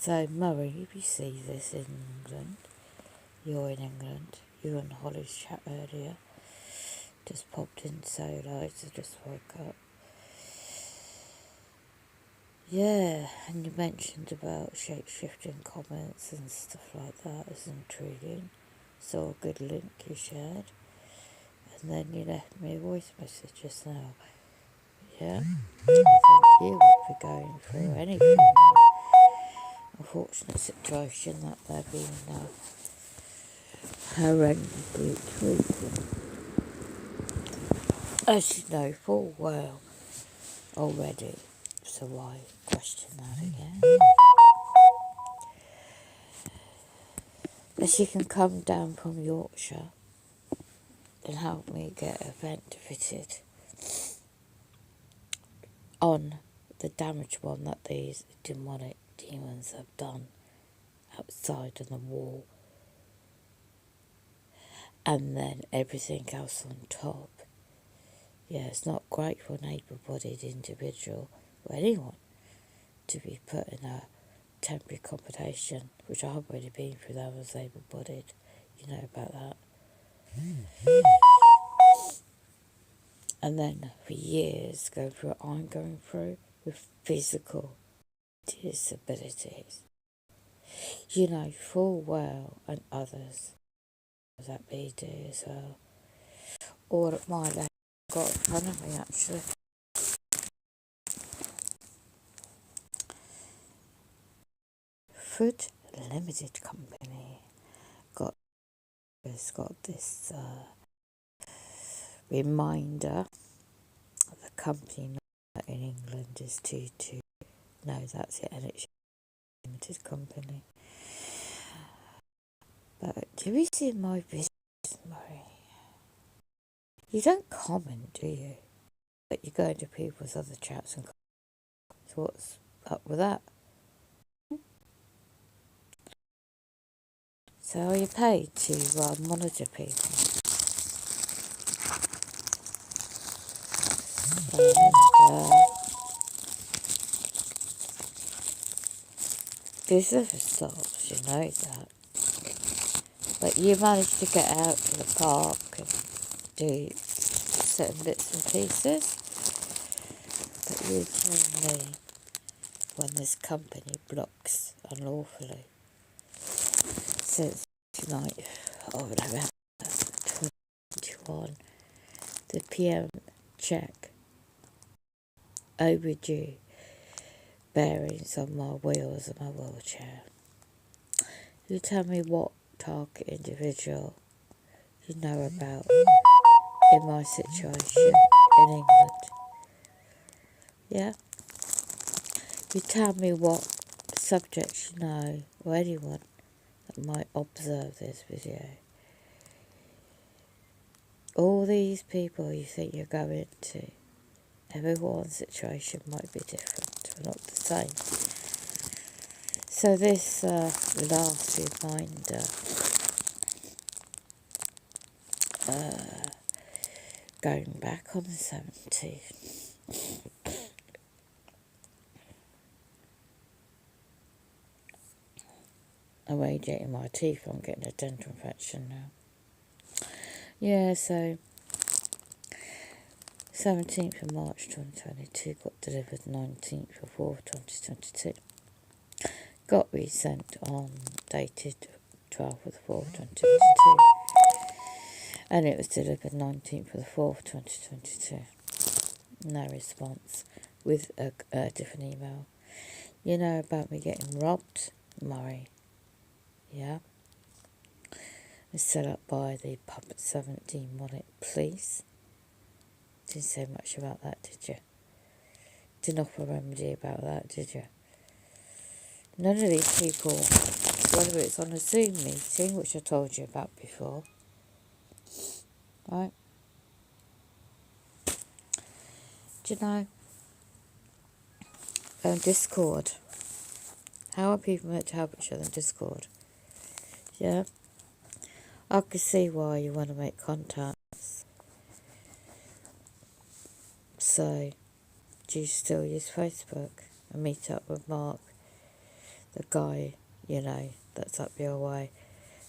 So, Murray, if you see this in England, you're in England, you were on Holly's chat earlier, just popped in to say hello, so just woke up. Yeah, and you mentioned about shape-shifting comments and stuff like that is intriguing. Saw a good link you shared. And then you left me a voice message just now. Yeah, I think you would be going through anything. Unfortunate situation that they're being horrendously treated. As you know full well already, so why question that again? As you can come down from Yorkshire and help me get a vent fitted on the damaged one that these demonic demons have done outside on the wall, and then everything else on top. Yeah, it's not great for an able-bodied individual or anyone to be put in a temporary accommodation, which I've already been through that as able-bodied. You know about that. And then for years going through what I'm going through with physical disabilities. You know full well, and others that we do as well. All at my leg got in front of me actually. Food Limited Company has got this reminder. The company in England is 22. No, that's it, and it's Limited Company. But have you seen my business, Murray? You don't comment, do you? But you go into people's other chats and comment. So what's up with that? So are you paid to monitor people? And this never stops, you know that. But you managed to get out to the park and do certain bits and pieces. But you tell me when this company blocks unlawfully. Since tonight, whatever, 2021, the PM check overdue bearings on my wheels of my wheelchair. You tell me what target individual you know about in my situation in England. Yeah? You tell me what subjects you know, or anyone that might observe this video. All these people you think you're going to, everyone's situation might be different, but not the same. So this last reminder, going back on the 17th, I'm radiating my teeth, I'm getting a dental infection now. Yeah, so 17th of March 2022, got delivered 19th of 4th 2022. Got resent on dated 12th of the 4th 2022. And it was delivered 19th of the 4th 2022. No response with a different email. You know about me getting robbed, Murray? Yeah? It's set up by the Puppet 17 Demonic Police. Didn't say much about that, did you? Didn't offer a remedy about that, did you? None of these people, whether it's on a Zoom meeting, which I told you about before, right? Do you know? Discord. How are people meant to help each other in Discord? Yeah? I can see why you want to make contacts. So, do you still use Facebook and meet up with Mark, the guy, that's up your way,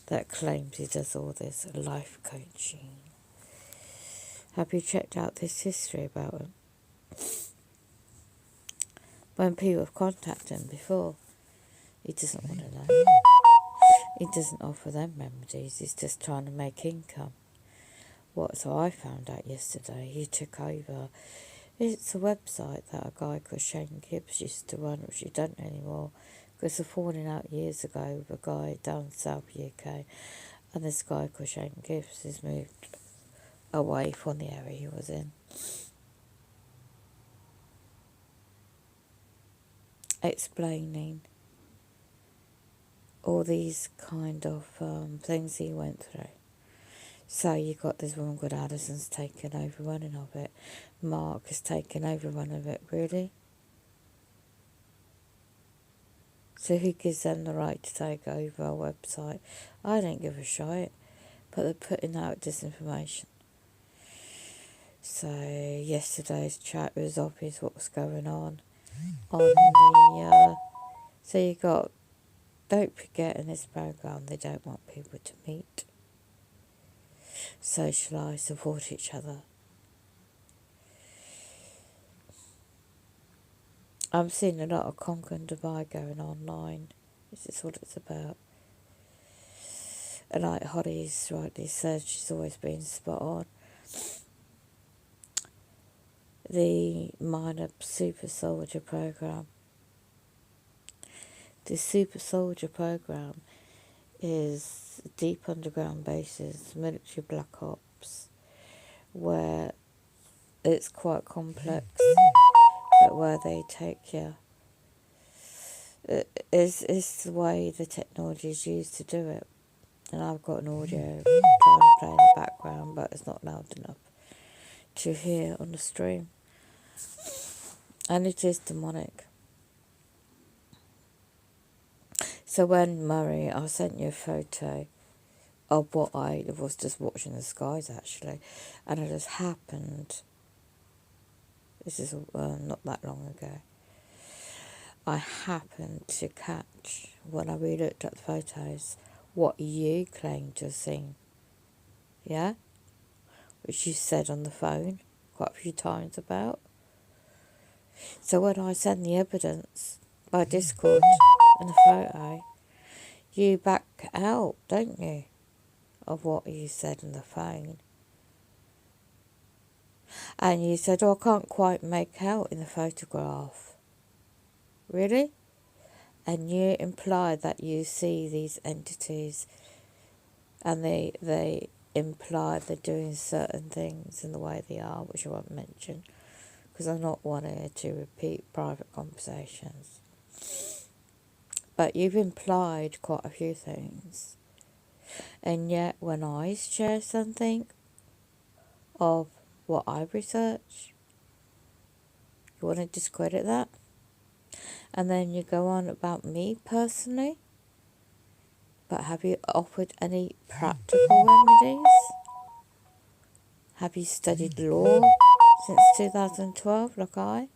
that claims he does all this life coaching. Have you checked out this history about him? When people have contacted him before, he doesn't want to know. He doesn't offer them remedies, he's just trying to make income. So I found out yesterday, he took over. It's a website that a guy called Shane Gibbs used to run, which he doesn't anymore, because of falling out years ago with a guy down South UK, and this guy called Shane Gibbs has moved away from the area he was in. Explaining all these kind of things he went through. So you got this woman called Alison's taken over running of it. Mark has taken over running of it, really? So who gives them the right to take over our website? I don't give a shit, but they're putting out disinformation. So yesterday's chat was obvious what was going on the so you got, don't forget in this program they don't want people to meet, socialise, support each other. I'm seeing a lot of conquer and divide going online. This is what it's about. And like Holly's rightly said, she's always been spot on. The minor super soldier program. The super soldier program is deep underground bases, military black ops, where it's quite complex, but where they take you. It's the way the technology is used to do it. And I've got an audio trying to play in the background, but it's not loud enough to hear on the stream. And it is demonic. So when Murray, I sent you a photo of what I was just watching the skies actually, and it has happened, this is not that long ago, I happened to catch, when I re-looked at the photos, what you claimed to have seen, yeah? Which you said on the phone quite a few times about. So when I send the evidence by Discord and the photo, you back out, don't you, of what you said on the phone. And you said, I can't quite make out in the photograph. Really? And you implied that you see these entities and they imply they're doing certain things in the way they are, which I won't mention, because I'm not wanting to repeat private conversations. But you've implied quite a few things. And yet when I share something of what I've researched, you want to discredit that? And then you go on about me personally? But have you offered any practical remedies? Have you studied law since 2012, like I?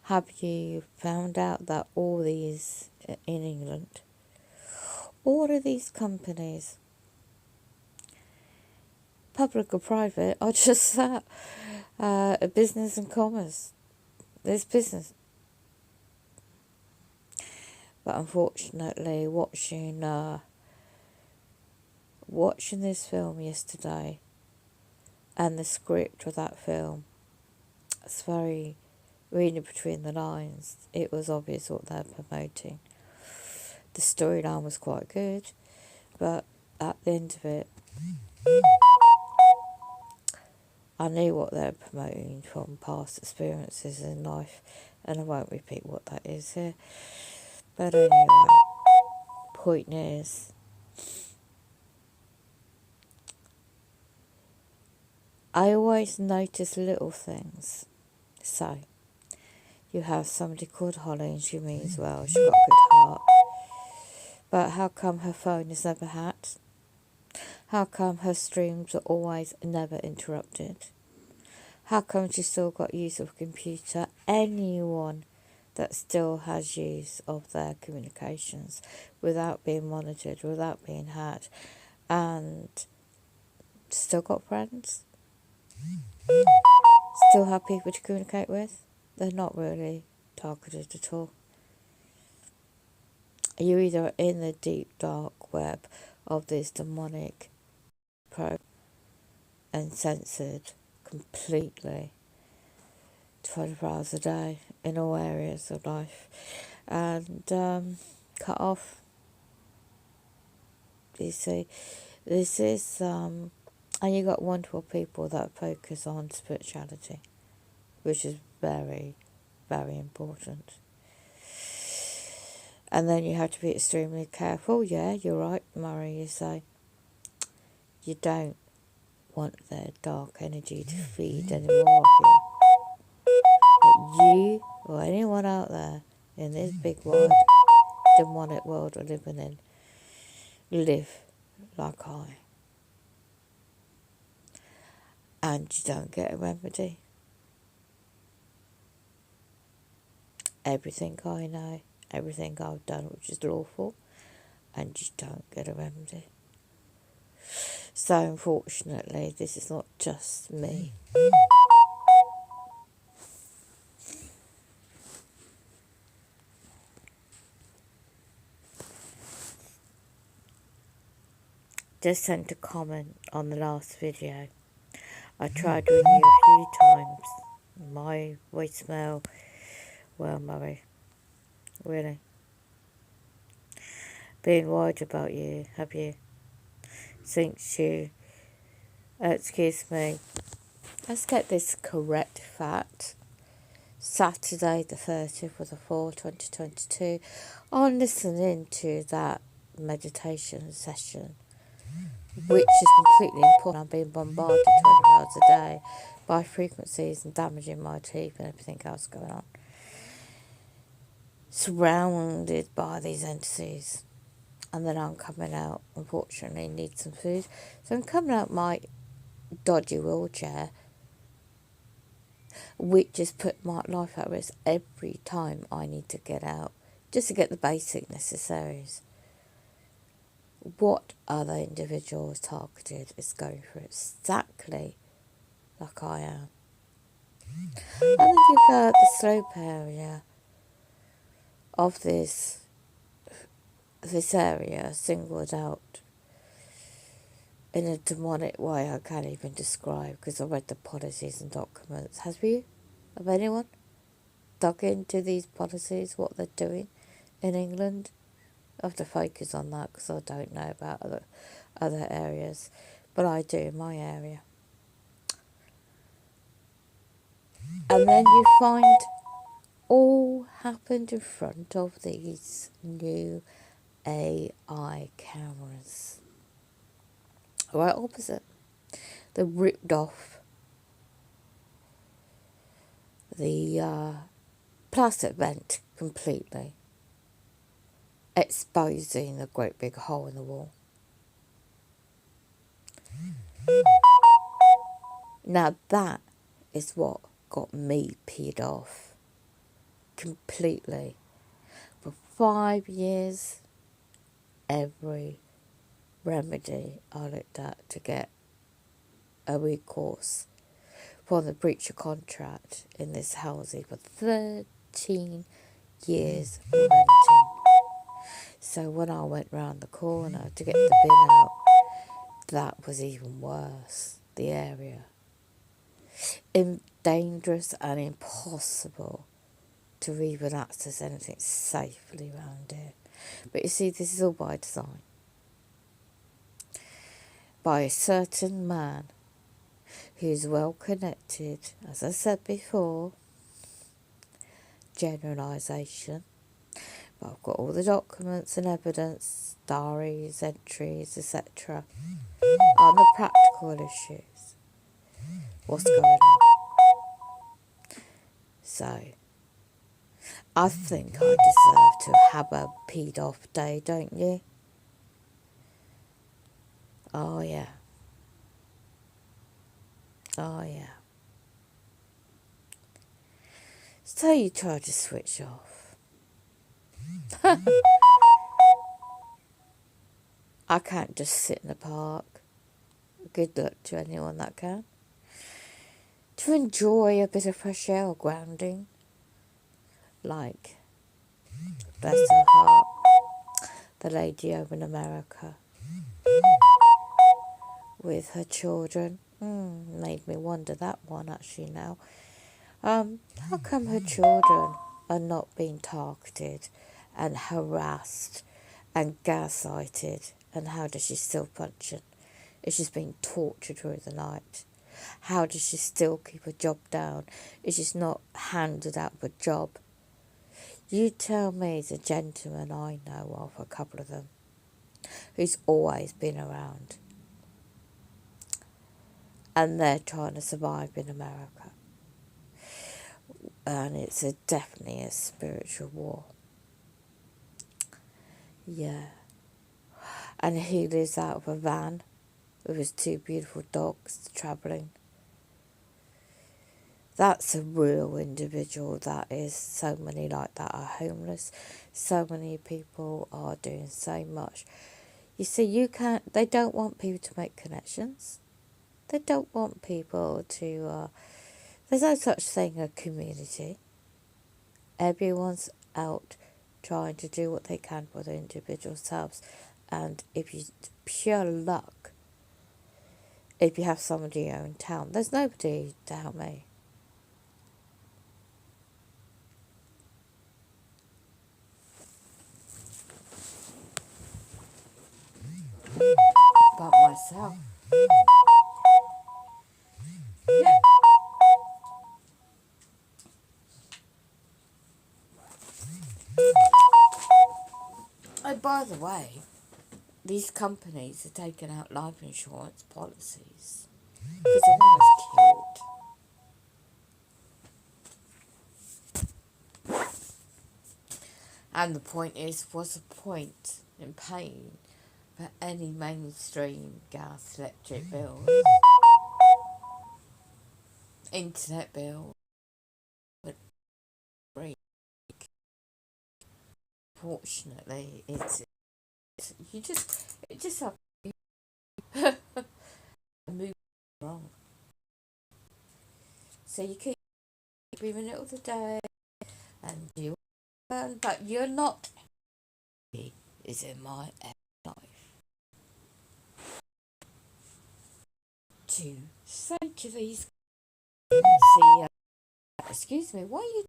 Have you found out that all these, in England, all of these companies, public or private, are just that, business and commerce. There's business. But unfortunately, watching this film yesterday, and the script of that film, it's very, reading between the lines, it was obvious what they're promoting. The storyline was quite good, but at the end of it, I knew what they're promoting from past experiences in life, and I won't repeat what that is here. But anyway, point is, I always notice little things. So, you have somebody called Holly and she means well, she's got a good heart. But how come her phone is never hacked? How come her streams are always never interrupted? How come she's still got use of a computer? Anyone that still has use of their communications without being monitored, without being hacked, and still got friends, still have people to communicate with. They're not really targeted at all. You either in the deep dark web of this demonic program and censored completely 24 hours a day in all areas of life, and cut off. You see, this is and you got wonderful people that focus on spirituality, which is very, very important. And then you have to be extremely careful. Yeah, you're right, Murray, you say. You don't want their dark energy to feed any more of you. But you or anyone out there in this big wide demonic world we're living in, live like I. And you don't get a remedy. Everything I know, everything I've done which is lawful, and you don't get a remedy. So unfortunately, this is not just me. Just sent a comment on the last video. I tried ringing you a few times. My voicemail, well, Murray, really. Being worried about you, have you? Since you, excuse me, let's get this correct fact. Saturday the 30th of the 4th, 2022, I'm listening to that meditation session, which is completely important. I'm being bombarded 24 hours a day by frequencies and damaging my teeth and everything else going on. Surrounded by these entities. And then I'm coming out, unfortunately, need some food. So I'm coming out my dodgy wheelchair, which has put my life at risk every time I need to get out, just to get the basic necessaries. What other individuals targeted is going through exactly like I am. And then you go at the slope area of this area singled out in a demonic way I can't even describe, because I read the policies and documents. Have you? Have anyone dug into these policies, what they're doing in England? I have to focus on that because I don't know about other areas, but I do in my area. And then you find all happened in front of these new AI cameras. Right opposite. They ripped off the plastic vent completely, exposing a great big hole in the wall. Now that is what got me peed off completely. For 5 years, every remedy I looked at to get a recourse for the breach of contract in this housing for 13 years renting. So when I went round the corner to get the bin out, that was even worse, the area. Dangerous and impossible to even access anything safely around here. But you see, this is all by design. By a certain man who's well connected, as I said before, generalisation. But I've got all the documents and evidence, diaries, entries, etc. on the practical issues. What's going on? So, I think I deserve to have a peed off day, don't you? Oh yeah. Oh yeah. So you try to switch off. I can't just sit in the park. Good luck to anyone that can. To enjoy a bit of fresh air or grounding. Like, bless her heart, the lady over in America with her children. Made me wonder that one actually now. How come her children are not being targeted and harassed and gaslighted, and how does she still function if she's being tortured through the night? How does she still keep her job down if she's not handed out of a job? You tell me, the gentleman I know of, a couple of them, who's always been around, and they're trying to survive in America. And it's definitely a spiritual war. Yeah. And he lives out of a van with his two beautiful dogs travelling. That's a real individual. That is, so many like that are homeless. So many people are doing so much. You see, they don't want people to make connections. They don't want people to, there's no such thing as a community. Everyone's out trying to do what they can for their individual selves. And if you, pure luck, if you have somebody in town, there's nobody to help me. But myself. Yeah. Oh, by the way, these companies are taking out life insurance policies because someone was killed. And the point is, what's the point in paying for any mainstream gas, electric bills, internet bills, free? Fortunately, it's it just have to move wrong. So you keep every minute of the day, and you earn, but you're not happy. Is in my life to say to these CEOs, excuse me, why are you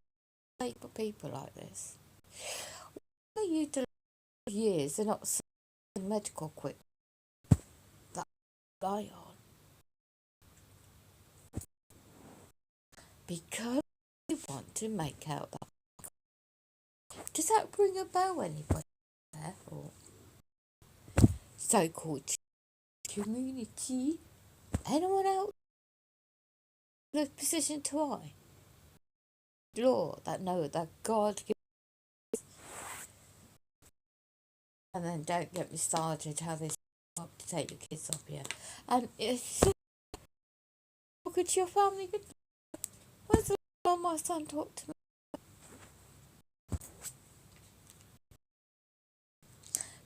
delaying for people like this? Why are you delaying years and not selling medical equipment that I rely on? Because you want to make out that. Does that ring a bell, anybody there? Or so-called community? Anyone else in a position to I? Law that know that God gives. And then don't get me started how they stop to take your kids off you. And it's look at your family. When's the last time my son talked to me?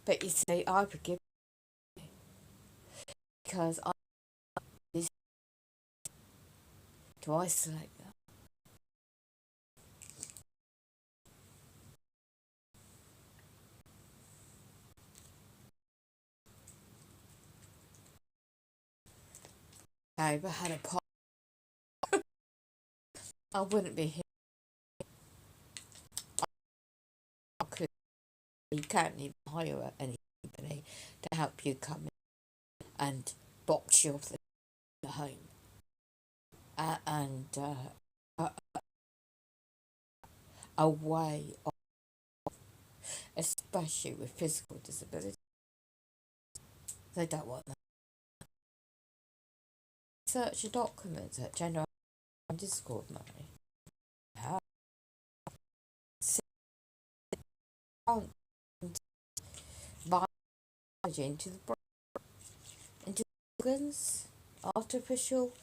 But you see, I forgive because I is to isolate them. I ever had a pot, I wouldn't be here. I could. You can't even hire any company to help you come in and box you off the home. And a, a way of, especially with physical disability, they don't want that. Search your documents at General Discord money. How? Biology into the brain, into organs, artificial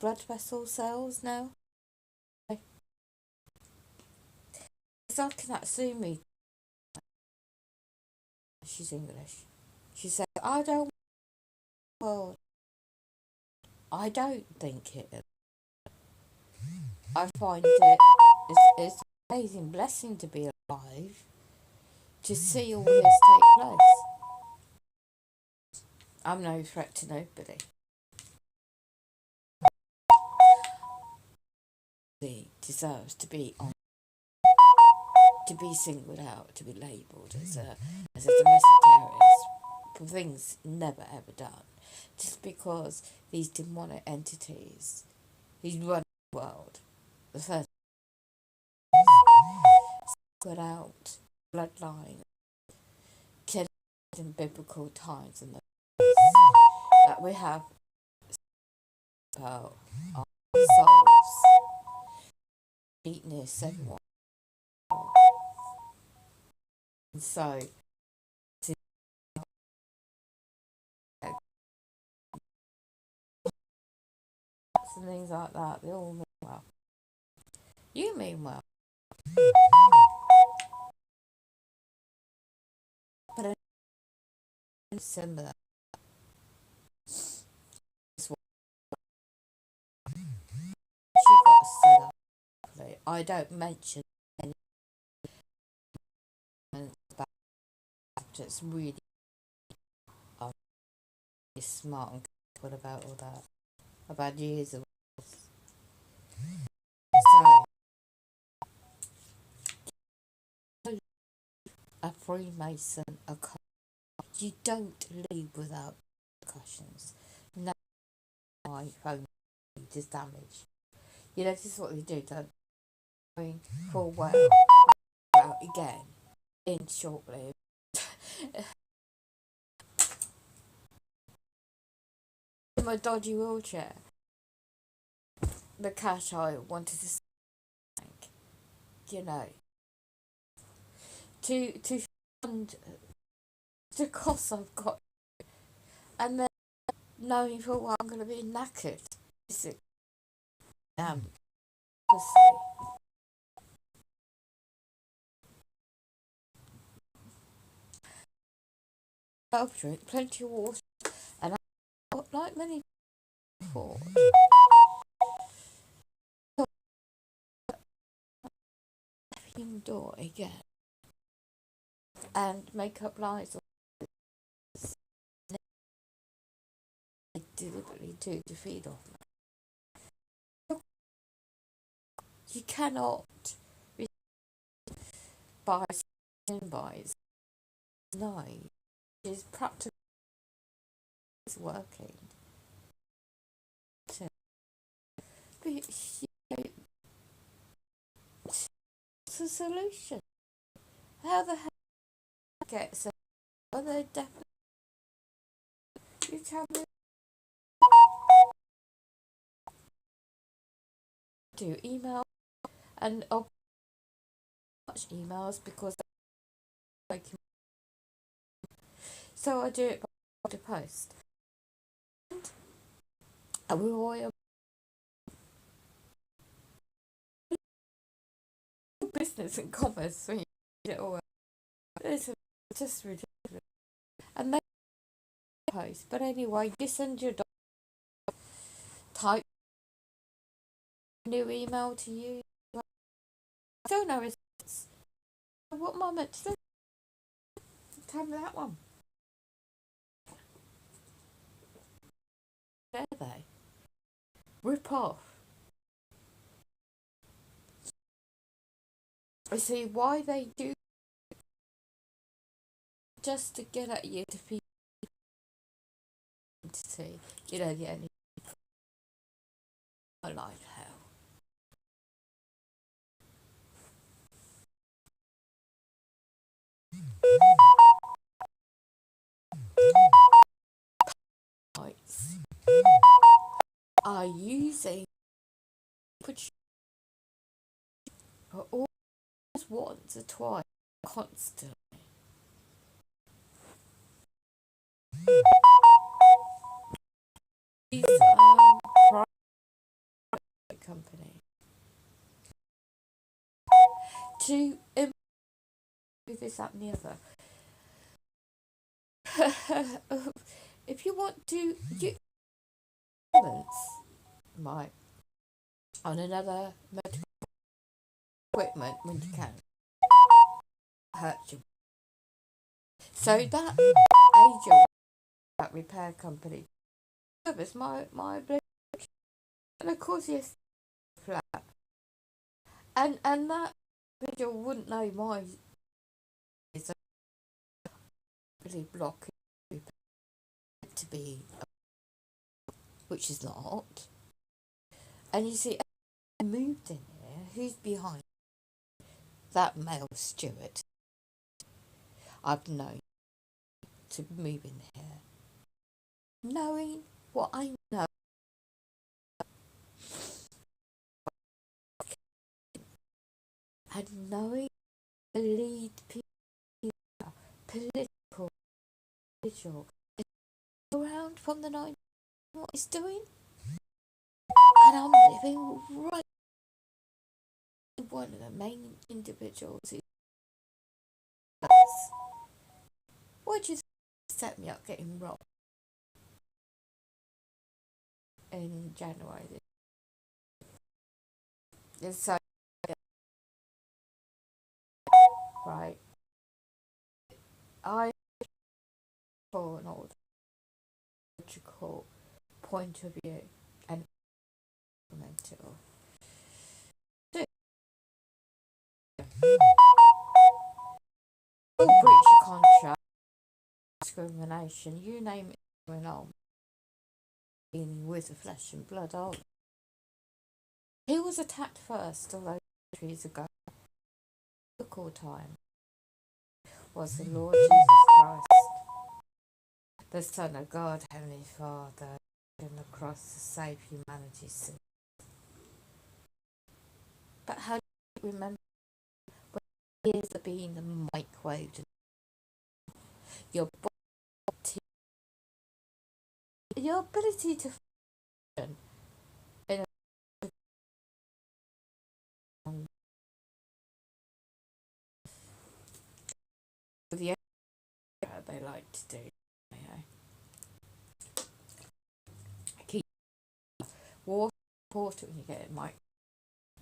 blood vessel cells now. It's Saki Natsumi, she's English. She said, well, I don't think it is. I find it's an amazing blessing to be alive, to see all this take place. I'm no threat to nobody. He deserves to be to be singled out, to be labelled as a domestic terrorist for things never ever done, just because these demonic entities, these run the world, the first got out bloodline, killing in biblical times, and that we have about our souls, neatness, everyone. And so, and things like that, they all mean well. You mean well. But it's similar. She got set up. I don't mention any about it's really smart and good about all that. About years of so a Freemason, a you don't leave without concussions. No, my phone is damaged. You know, this is what they do, don't they? Going for a while, out again, in shortly. In my dodgy wheelchair, the cash I wanted to thank, you know, to fund the costs I've got, and then knowing for a while I'm going to be knackered. Pussy. I'll drink plenty of water, and like many before, door again, and make up lies I deliberately do to feed off me. You cannot buy buys. No, it's practically working. But it's a solution. How the hell get so? Are they definitely? You tell me. Do email, and I'll watch emails because so I do it by the post. And we all business and commerce when you get it all. It's just ridiculous. And they post, but anyway, you send your type new email to you. I don't know what am I meant to do? Tell me that one. Where are they? Rip off. I see why they do just to get at you to feed entity. You know, the only I like hell. Are using for almost once or twice constantly. These private company to to improve this, that, and the other. If you want to use right on another medical equipment when you can, hurt you. So that agent, that repair company, service my blood, and of course yes, flat, and that individual wouldn't know why it's really blocking to be, which is not. And you see, I moved in here. Who's behind that male steward? I've known to move in here, knowing what I know, and knowing the lead people, political individual around from the 90s, what he's doing, and I'm living right in one of the main individuals who does. Why'd you set me up getting robbed in January? And so, right, I for an logical point of view and mental. Breach of contract, discrimination, you name it, going on in with the flesh and blood of. Who was attacked first all those centuries ago? Biblical time was the Lord Jesus Christ, the Son of God, Heavenly Father, on the cross to save humanity's sin. But how do you remember when years are being microwaved? Your body, your ability to function in the area they like to do. Keep water important when you get mic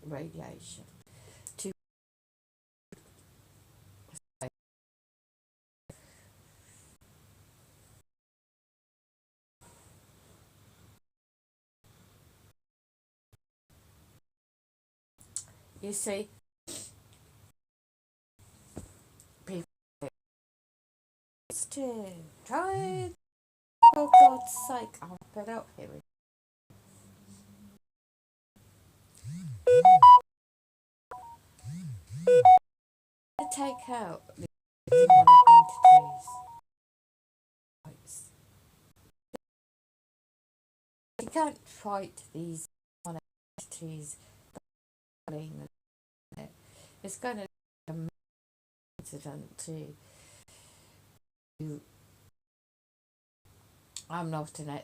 radiation. To you see, people to try, for God's sake, I'm fed up here. To take out the demonic entities. You can't fight these demonic entities. It's going to be an incident to. I'm not an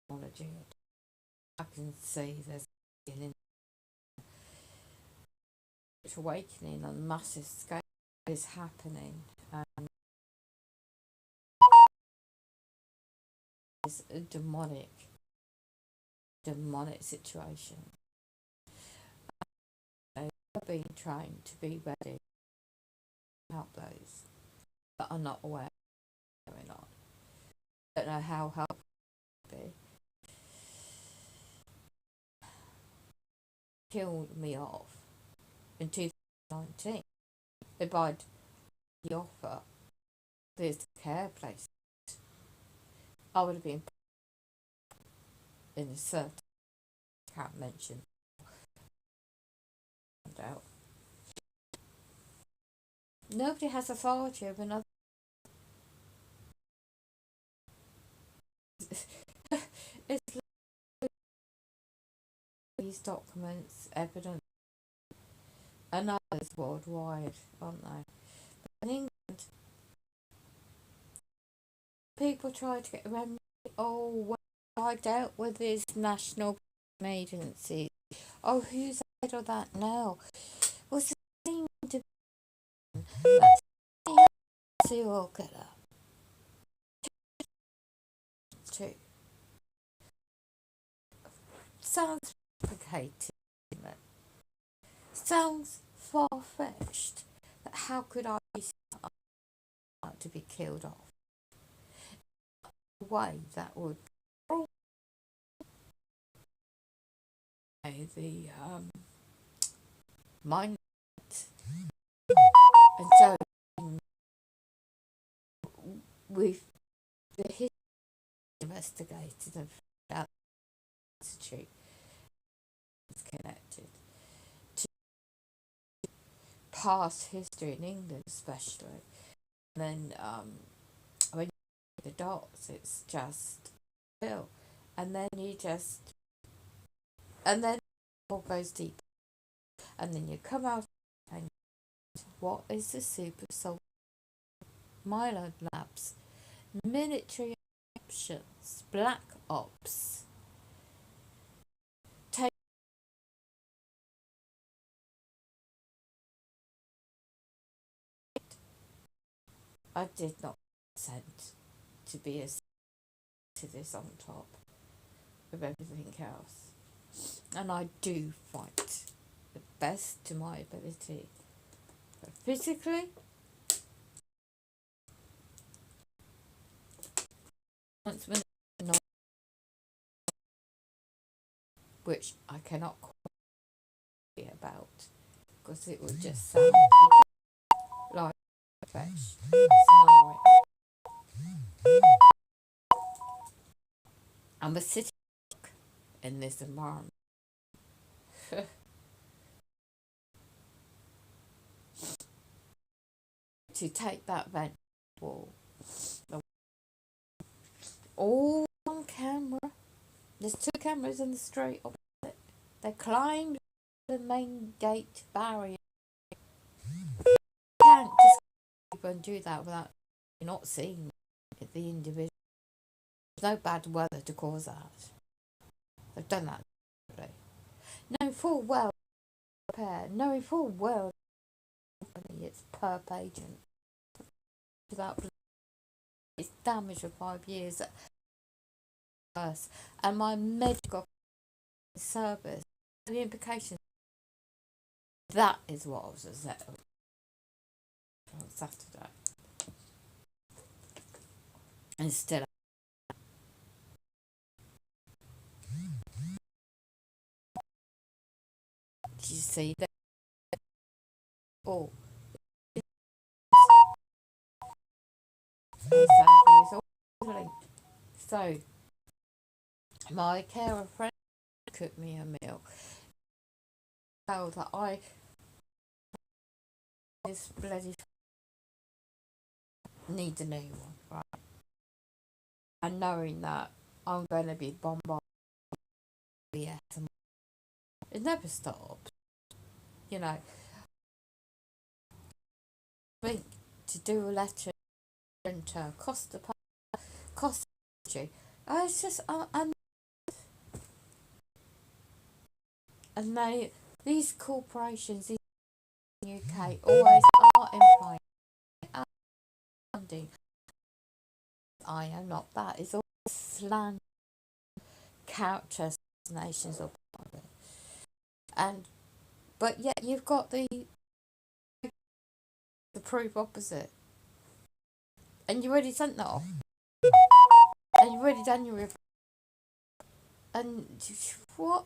technology. I can see there's an awakening on a massive scale is happening. It's a demonic situation. I've been trying to be ready to help those that are not aware of what's going on. I don't know how helpful it would be. Killed me off in 2019. If I'd the offer this care place, I would have been in a certain, can't mention, out. Nobody has authority over another. It's like these documents, evidence, and others worldwide, aren't they? But in England, people try to get around. Oh, well, I dealt with this national agency. Oh, who's ahead of that now? Well, That's the serial killer. 2. Sounds complicated. Sounds far-fetched. But how could I be to be killed off? A way that would the mind, and so with the history investigated of that attitude is connected to past history in England especially. And then when you put the dots, it's just Bill. And then and then it all goes deep. And then you come out and what is the super soul? Milo Labs, military options, black ops. I did not consent to be to this on top of everything else. And I do fight the best to my ability. But physically, once which I cannot be about because it would just sound like fetch snoring. I'm a city in this environment. To take that vent wall all on camera. There's 2 cameras in the street opposite. They climbed the main gate barrier. You can't just go and do that without not seeing the individual. There's no bad weather to cause that. They've done that. Knowing full well knowing full well it's perp agent. Without it's damaged for 5 years. And my medical service, the implications. That is what I was upset on Saturday. And still, you see that all so my carer friend cooked me a meal. How that I this bloody need a new one, right? And knowing that I'm going to be bombarded, it never stops. You know, I think to do a letter to cost energy. It's just and these corporations in the UK always are employing funding. I am not that. It's all slang character assassinations or private. But yet you've got the proof opposite. And you already sent that off. And you've already done your review. And what?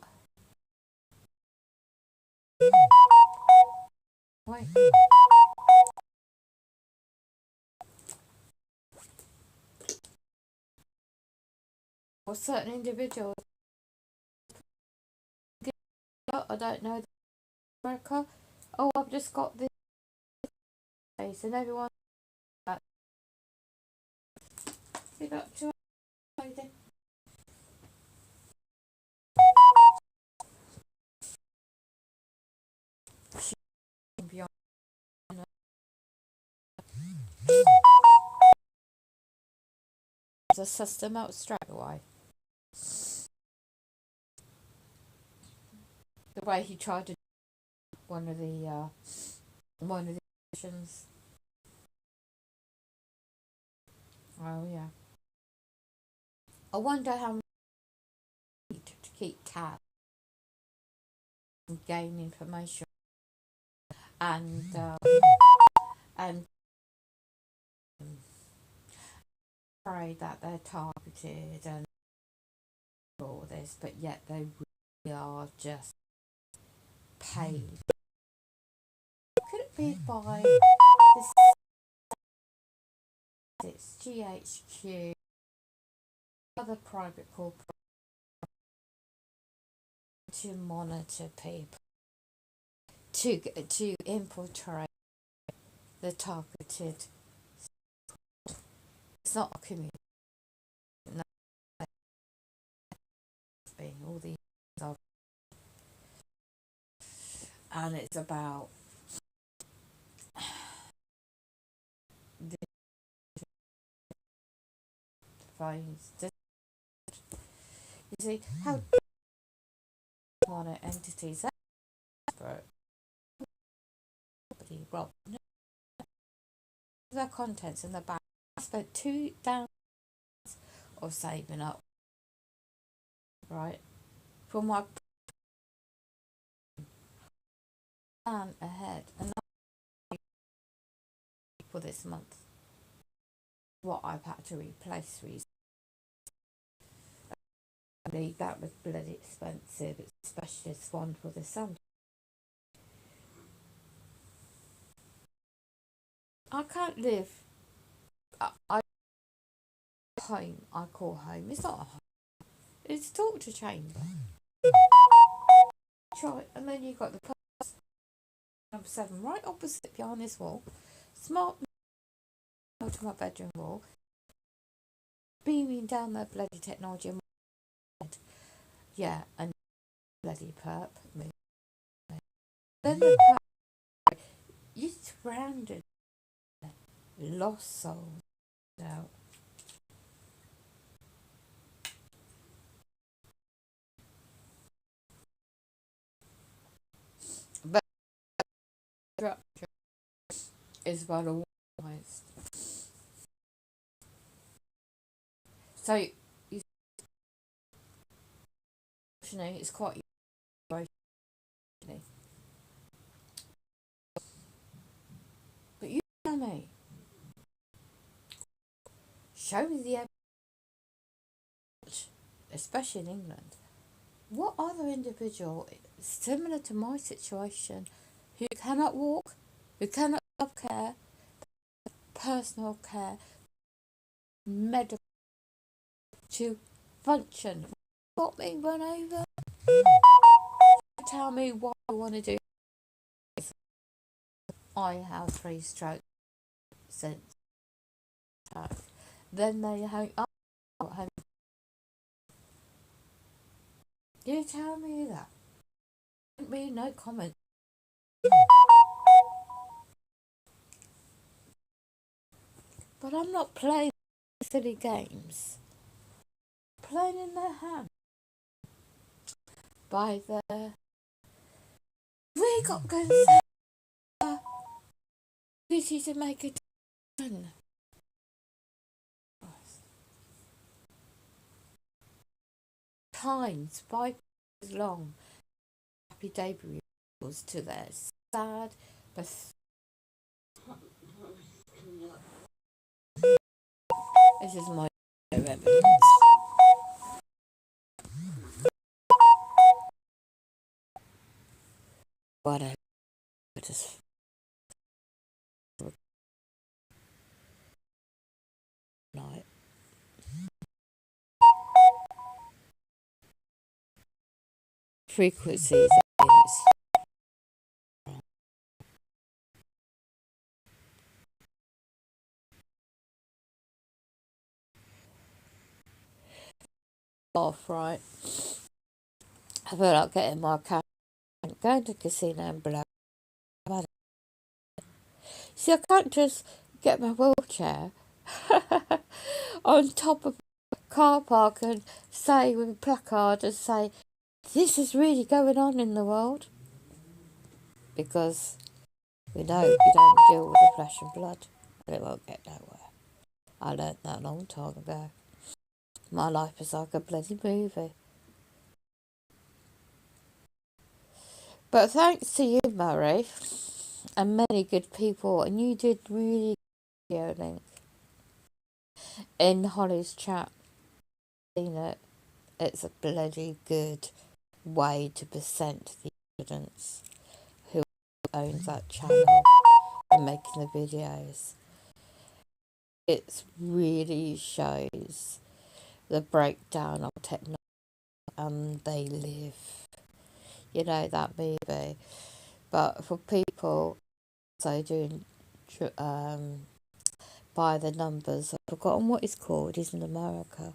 Wait. Or certain individuals. I don't know America. Oh, I've just got this place and everyone. Big up to beyond the system out straight away. The way he tried to one of the missions Oh yeah. I wonder how many to keep tabs and gain information and pray that they're targeted and all this, but yet they really are just paid. Could it be by this? It's GHQ, other private corporations to monitor people, to infiltrate the targeted. It's not a community. No, it's being all these are, and it's about the phones. You see how monitor entities are desperate. Rob their contents in the bank. I spent 2 days of saving up, right, for my plan ahead, and for this month, what I've had to replace recently. That was bloody expensive. It's a specialist one for the sun. I can't live. I home. I call home. It's not a home. It's a torture chamber. Try, and then you got the plus number 7 right opposite behind this wall. Smart to my bedroom wall, beaming down their bloody technology. In my head. Yeah, and bloody perp. Then the perp, you surrounded, lost souls out. But structure is well organised. So you know it's quite emotionally. But you tell me, show me the evidence, especially in England. What other individual similar to my situation who cannot walk, who cannot self care, personal care, medical to function, got me run over? Tell me what I want to do. I have 3 strokes since attack. Then they hang up. You tell me that. Me no comment. But I'm not playing silly games. Playing in their hand. By the we got guns. Duty to make a decision. Times 5 years long. Happy debut to their sad but this is my evidence. Whatever. Just night. Frequencies. Off, right? I feel like getting my cat, going to the casino and blow. See, I can't just get my wheelchair on top of a car park and say with a placard and say, this is really going on in the world. Because we know if you don't deal with the flesh and blood, and it won't get nowhere. I learned that a long time ago. My life is like a bloody movie. But thanks to you, Murray, and many good people, and you did really good link in Holly's chat. Seen it. It's a bloody good way to present the evidence who owns that channel and making the videos. It really shows the breakdown of technology and they live. You know that movie. But for people also doing by the numbers, I've forgotten what it's called, he's in America.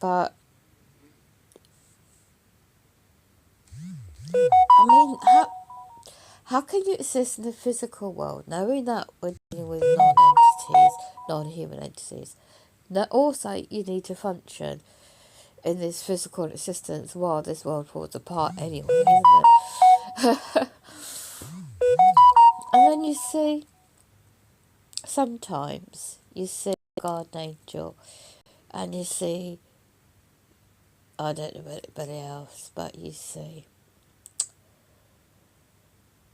But I mean, how can you exist in the physical world knowing that we're dealing with non-entities, non-human entities? Now also you need to function in this physical existence while this world falls apart anyway, isn't it? And then you see, sometimes you see a guardian angel and you see, I don't know about anybody else, but you see,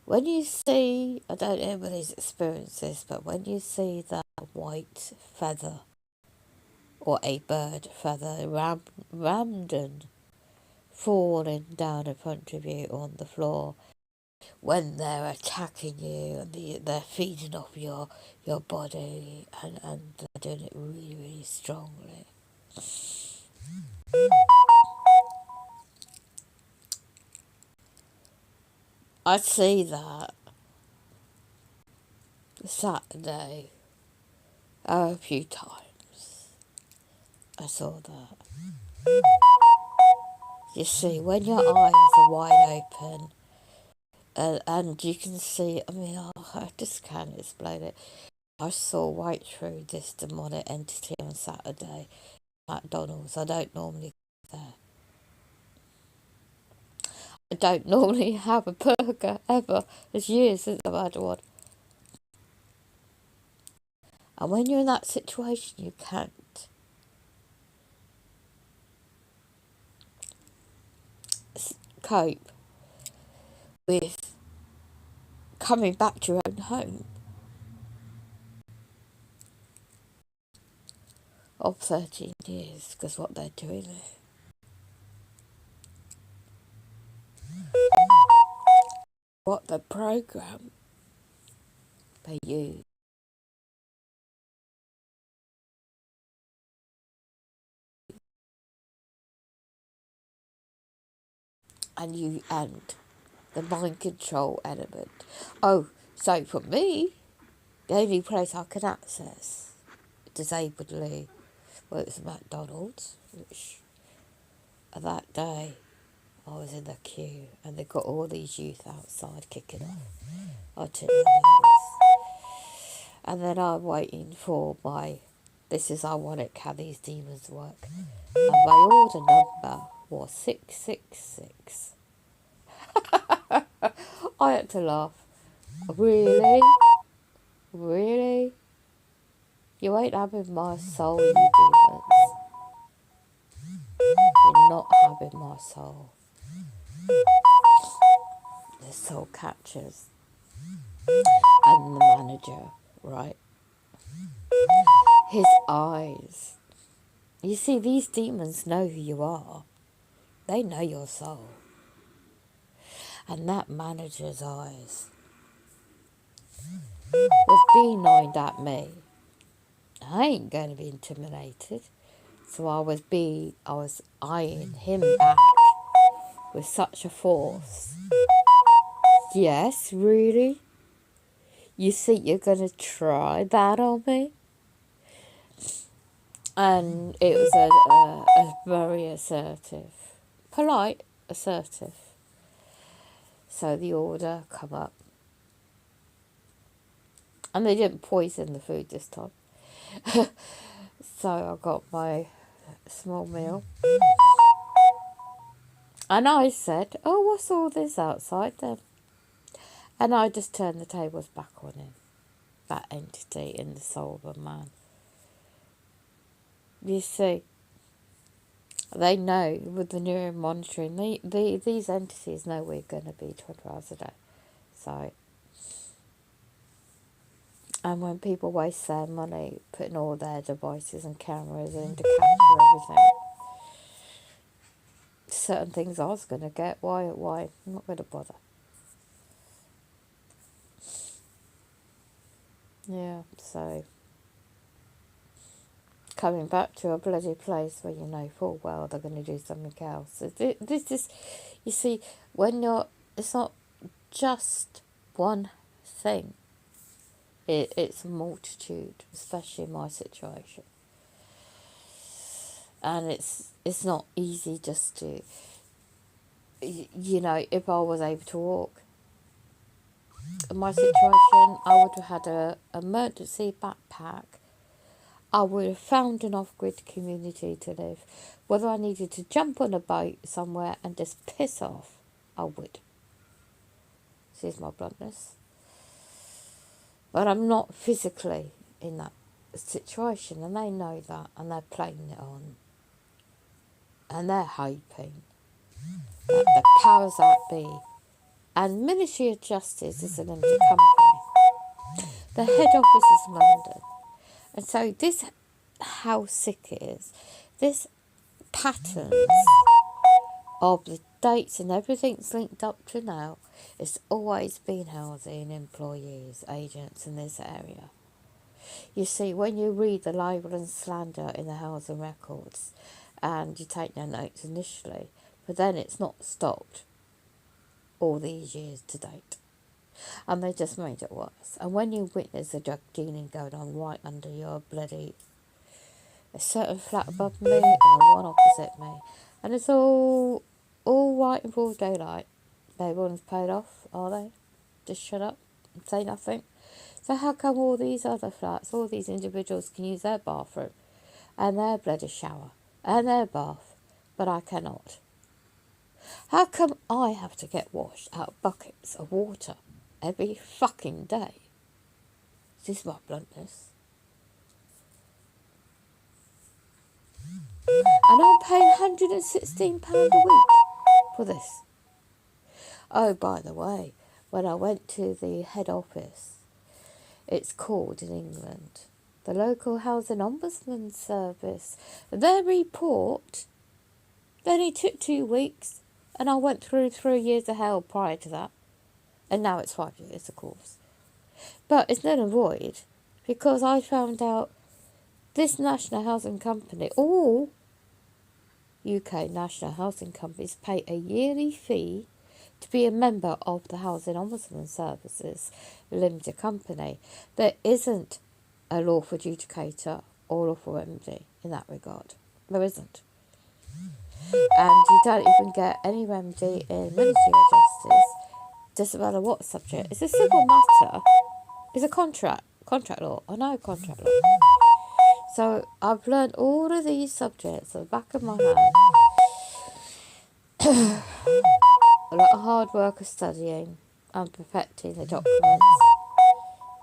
when you see, I don't know anybody's experiences, but when you see that white feather or a bird feather random falling down in front of you on the floor, when they're attacking you and they're feeding off your body and they're doing it really, really strongly. I see that Saturday a few times. I saw that. You see, when your eyes are wide open and you can see, I mean, I just can't explain it. I saw right through this demonic entity on Saturday at McDonald's. I don't normally go there. I don't normally have a burger ever. It's years since I've had one. And when you're in that situation, you can't cope with coming back to your own home of 13 years, because what they're doing there. What the program they use. And the mind control element. Oh, so for me, the only place I can access disabledly, well, it was McDonald's, which at that day I was in the queue and they got all these youth outside kicking off. I took notice. And then I'm waiting for this is ironic how these demons work. And my order number was 666. I had to laugh. Really? Really? You ain't having my soul, you demons. You're not having my soul. The soul catchers and the manager, right? His eyes. You see, these demons know who you are. They know your soul. And that manager's eyes was beelined at me. I ain't going to be intimidated. So I was eyeing him back with such a force. Yes, really? You think you're going to try that on me? And it was a very assertive, polite, assertive. So the order come up. And they didn't poison the food this time. So I got my small meal. And I said, oh, what's all this outside then? And I just turned the tables back on him. That entity in the soul of a man. You see, they know with the neuron monitoring, these entities know we're going to be 24 hours a day. So, and when people waste their money putting all their devices and cameras in to capture everything, certain things I was going to get. Why? I'm not going to bother. Yeah, so coming back to a bloody place where you know full well they're going to do something else. So this is, you see, when it's not just one thing. It's a multitude, especially in my situation. And it's not easy just to, you know, if I was able to walk. In my situation, I would have had a emergency backpack. I would have found an off-grid community to live. Whether I needed to jump on a boat somewhere and just piss off, I would. Excuse my bluntness. But I'm not physically in that situation, and they know that, and they're playing it on. And they're hoping that the powers that be, and Ministry of Justice is a limited company. The head office is London. And so this, how sick it is, this patterns of the dates and everything's linked up to now, it's always been housing employees, agents in this area. You see, when you read the libel and slander in the housing records, and you take no notes initially, but then it's not stopped all these years to date. And they just made it worse. And when you witness the drug dealing going on right under your bloody, a certain flat above me and the one opposite me, and it's all right in broad daylight. Everyone's paid off, are they? Just shut up and say nothing. So how come all these other flats, all these individuals can use their bathroom and their bloody shower and their bath, but I cannot? How come I have to get washed out of buckets of water every fucking day? This is my bluntness. And I'm paying £116 a week for this. Oh, by the way, when I went to the head office, it's called in England, the Local Housing Ombudsman Service, their report only took 2 weeks, and I went through 3 years of hell prior to that. And now it's 5 years, of course. But it's null and void, because I found out this National Housing Company, all UK National Housing Companies pay a yearly fee to be a member of the Housing Ombudsman Services Limited Company. There isn't a lawful adjudicator or lawful remedy in that regard. There isn't. And you don't even get any remedy in Ministry of Justice, doesn't matter what subject. It's a civil matter. It's a contract law. I know contract law. So I've learned all of these subjects at the back of my hand. A lot of hard work of studying and perfecting the documents.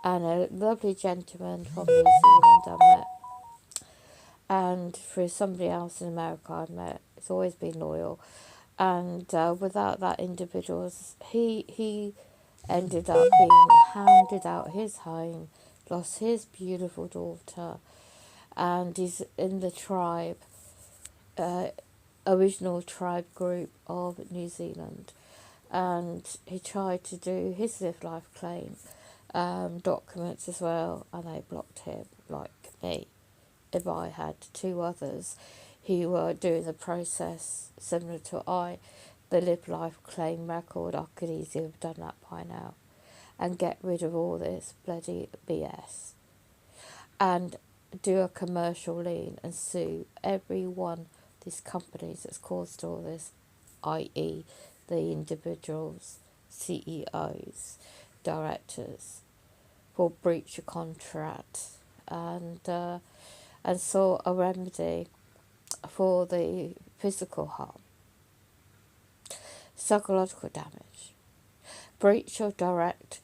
And a lovely gentleman from New Zealand I met. And through somebody else in America I met. It's always been loyal. And without that individual, he ended up being hounded out of his home, lost his beautiful daughter, and he's in the tribe, original tribe group of New Zealand. And he tried to do his Live Life claim documents as well, and they blocked him, like me. If I had 2 others who were doing the process similar to the Live Life claim record, I could easily have done that by now and get rid of all this bloody BS and do a commercial lien and sue every one of these companies that's caused all this, i.e. the individuals, CEOs, directors, for breach of contract, and sought a remedy for the physical harm, psychological damage, breach of direct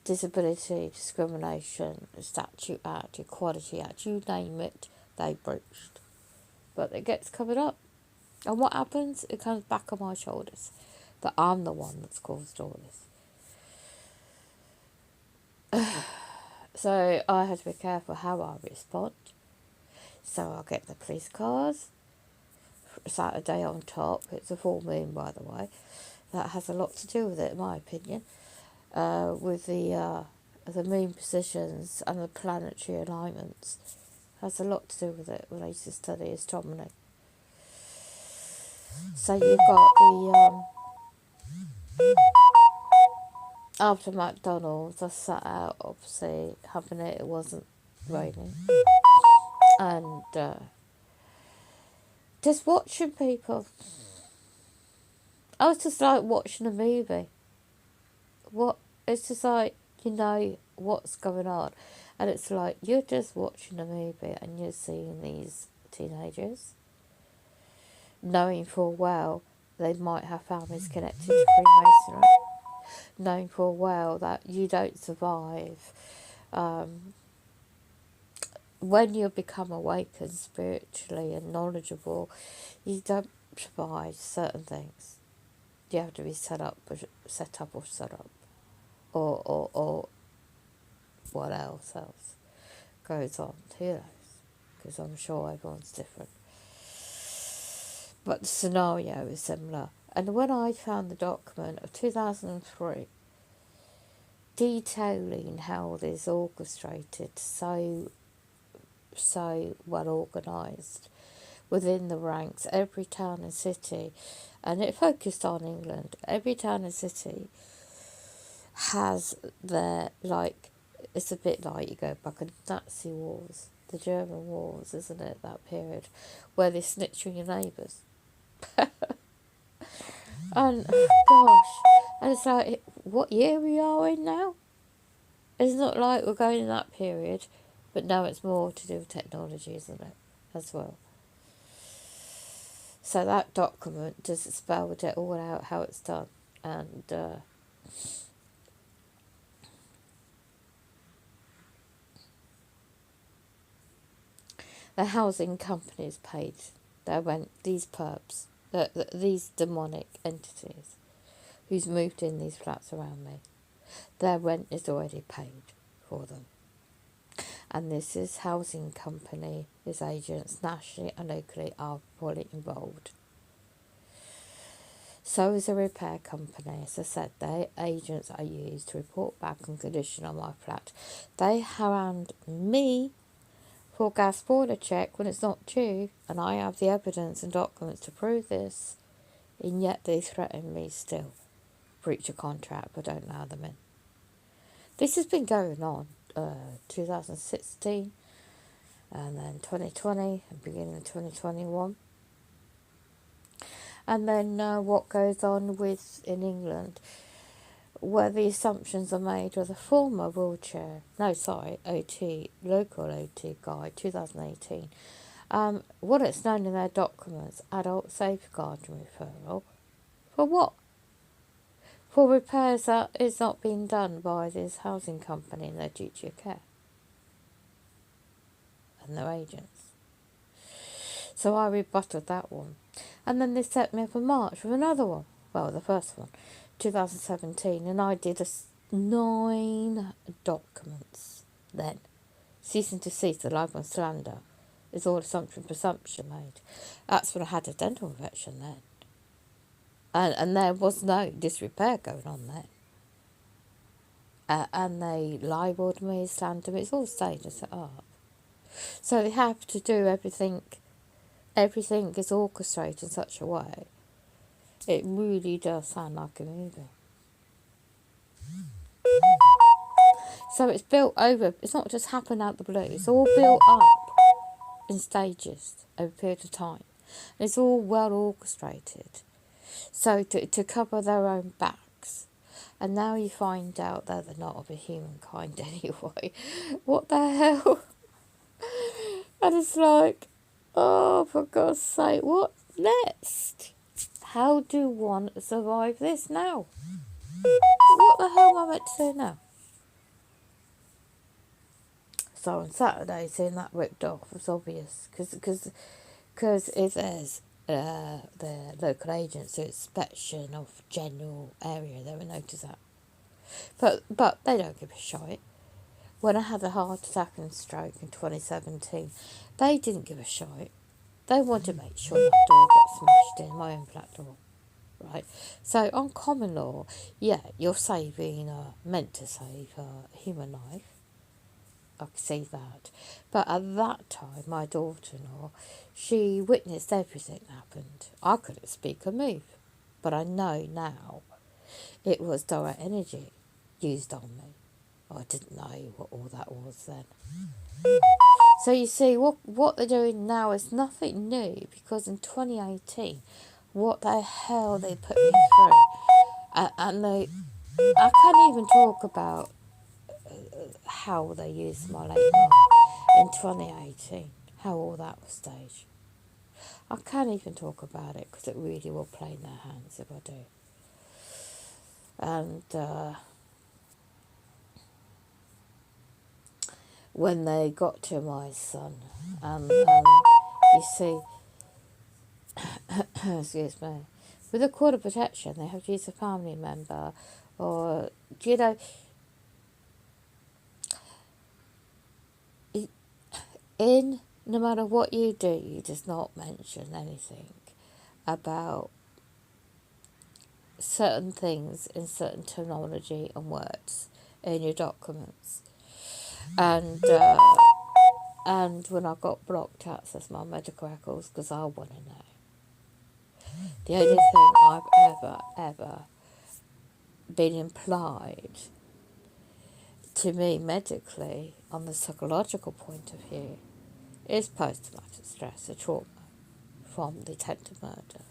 disability discrimination, Statute Act, Equality Act, you name it, they breached. but it gets covered up. And what happens? It comes back on my shoulders. That I'm the one that's caused all this. So I have to be careful how I respond. So I'll get the police cars. Saturday on top. It's a full moon, by the way. That has a lot to do with it, in my opinion. With the moon positions and the planetary alignments. Has a lot to do with it when I used to study astronomy. So you've got the after McDonald's, I sat out, obviously having it. It wasn't raining, and just watching people. I was just like watching a movie. What it's just like, you know what's going on, and it's like you're just watching a movie and you're seeing these teenagers, knowing full well they might have families connected to Freemasonry, knowing full well that you don't survive. When you become awakened spiritually and knowledgeable, you don't survive certain things. You have to be set up, or what else goes on. Who knows? Because I'm sure everyone's different. But the scenario is similar. And when I found the document of 2003, detailing how this orchestrated, so well organised within the ranks, every town and city, and it focused on England, every town and city has their, like, it's a bit like you go back in Nazi wars, the German wars, isn't it, that period, where they snitch on your neighbours. And, gosh, and it's like, what year we are in now? It's not like we're going in that period, but now it's more to do with technology, isn't it, as well. So that document just spelled it all out, how it's done. And the housing companies paid their rent, these perps, these demonic entities who's moved in these flats around me, their rent is already paid for them. And this is housing company, its agents nationally and locally are fully involved. So is a repair company. As I said, their agents are used to report back on condition on my flat. They hound me for gas boiler check when it's not due, and I have the evidence and documents to prove this, and yet they threaten me still. Breach of contract, but don't allow them in. This has been going on 2016, and then 2020, and beginning of 2021. And then what goes on with in England, where the assumptions are made with a former local OT guide, 2018. What it's known in their documents, adult safeguarding referral. For what? For repairs that is not being done by this housing company in their duty of care. And their agents. So I rebutted that one. And then they set me up in March with another one. Well, the first one, 2017. And I did 9 documents then. Cease and desist, the libel and slander, is all presumption made. That's when I had a dental infection then. And there was no disrepair going on then. And they libelled me, slandered me, it's all staged and set up. So they have to do everything is orchestrated in such a way. It really does sound like a movie. So it's built over, it's not just happened out the blue, it's all built up in stages over a period of time. And it's all well orchestrated. So to cover their own backs. And now you find out that they're not of a humankind anyway. What the hell? And it's like, oh, for God's sake, what next? How do one survive this now? What the hell am I meant to do now? So on Saturday, seeing that ripped off was obvious. Because Because if there's the local agency inspection of general area, they will notice that. But they don't give a shite. When I had a heart attack and stroke in 2017, they didn't give a shite. They wanted to make sure my door got smashed in, my own flat door, right? So on common law, yeah, you're saving, meant to save a human life. I could see that. But at that time, my daughter-in-law, she witnessed everything that happened. I couldn't speak or move. But I know now it was direct energy used on me. I didn't know what all that was then. So you see, what they're doing now is nothing new, because in 2018, what the hell they put me through. And I can't even talk about how they used my late mum in 2018, how all that was staged. I can't even talk about it because it really will play in their hands if I do. And when they got to my son, you see, excuse me, with a court of protection, they have to use a family member, or, you know, no matter what you do, you just not mention anything about certain things in certain terminology and words in your documents. And when I got blocked access my medical records, because I want to know. The only thing I've ever been implied to me medically on the psychological point of view is post-traumatic stress, a trauma from the attempted murder.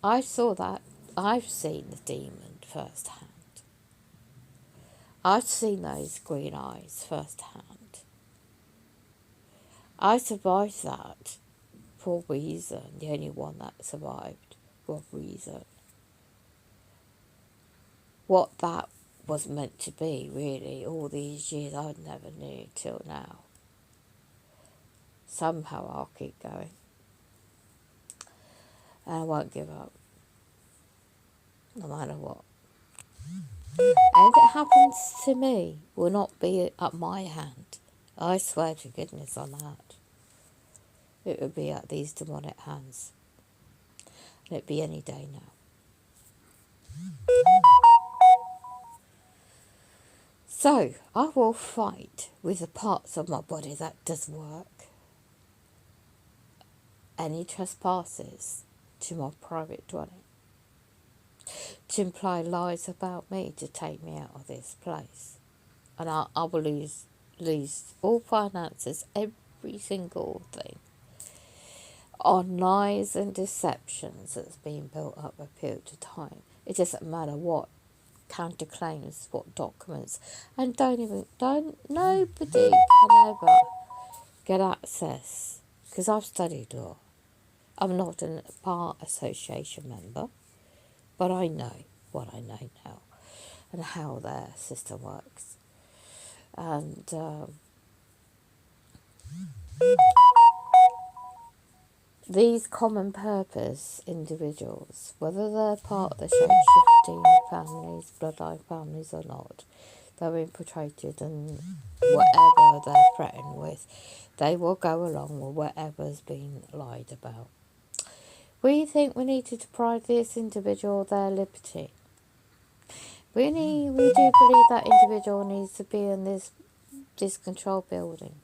I saw that. I've seen the demon firsthand. I've seen those green eyes firsthand. I survived that for a reason, the only one that survived for a reason. What that was meant to be, really, all these years, I never knew till now. Somehow I'll keep going. And I won't give up, no matter what. And if it happens to me, will not be at my hand. I swear to goodness on that. It would be at these demonic hands. And it'd be any day now. So, I will fight with the parts of my body that does work. Any trespasses to my private dwelling. To imply lies about me to take me out of this place. And I will lose all finances, every single thing, on lies and deceptions that's been built up a period of time. It doesn't matter what counterclaims, what documents, and nobody can ever get access, because I've studied law. I'm not a bar association member, but I know what I know now and how their system works. And these common purpose individuals, whether they're part of the shape-shifting families, bloodline families or not, they're infiltrated, and whatever they're threatened with, they will go along with whatever's been lied about. We think we need to deprive this individual of their liberty. We do believe that individual needs to be in this controlled building.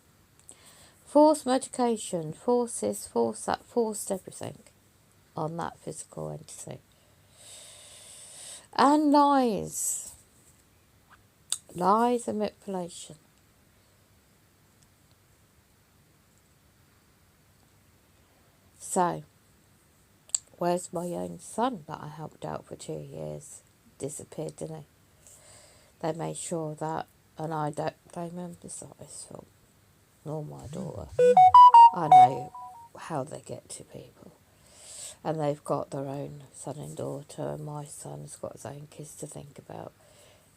Forced medication, forced this, forced that, forced everything on that physical entity. And lies. Lies and manipulation. So, where's my own son that I helped out for 2 years? Disappeared, didn't he? They made sure that, and I don't blame him, it's not his fault, nor my daughter. I know how they get to people. And they've got their own son and daughter, and my son's got his own kids to think about.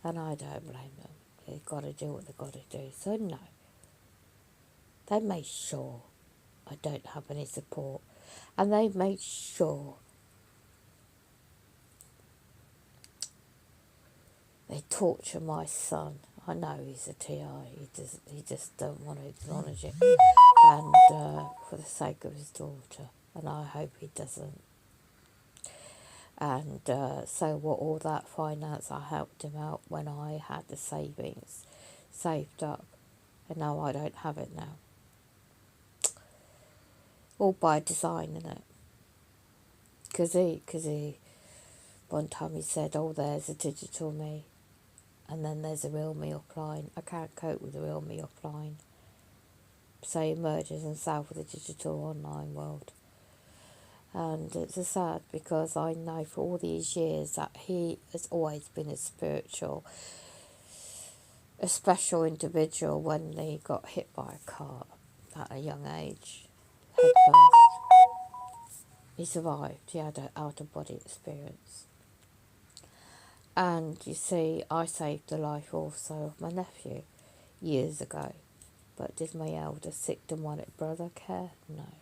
And I don't blame them. They've got to do what they've got to do. So no. They made sure I don't have any support. And they made sure they torture my son. I know he's a TI, he just don't want to acknowledge it. And for the sake of his daughter. And I hope he doesn't. And so what all that finance, I helped him out when I had the savings saved up. And now I don't have it now. All by design, innit? Because he, one time he said, oh, there's a digital me. And then there's a real me offline. I can't cope with the real me offline. So he merges himself with the digital online world. And it's a sad because I know for all these years that he has always been a special individual when he got hit by a car at a young age, head first. He survived. He had an out-of-body experience. And you see, I saved the life also of my nephew years ago. But did my elder sick demonic brother care? No.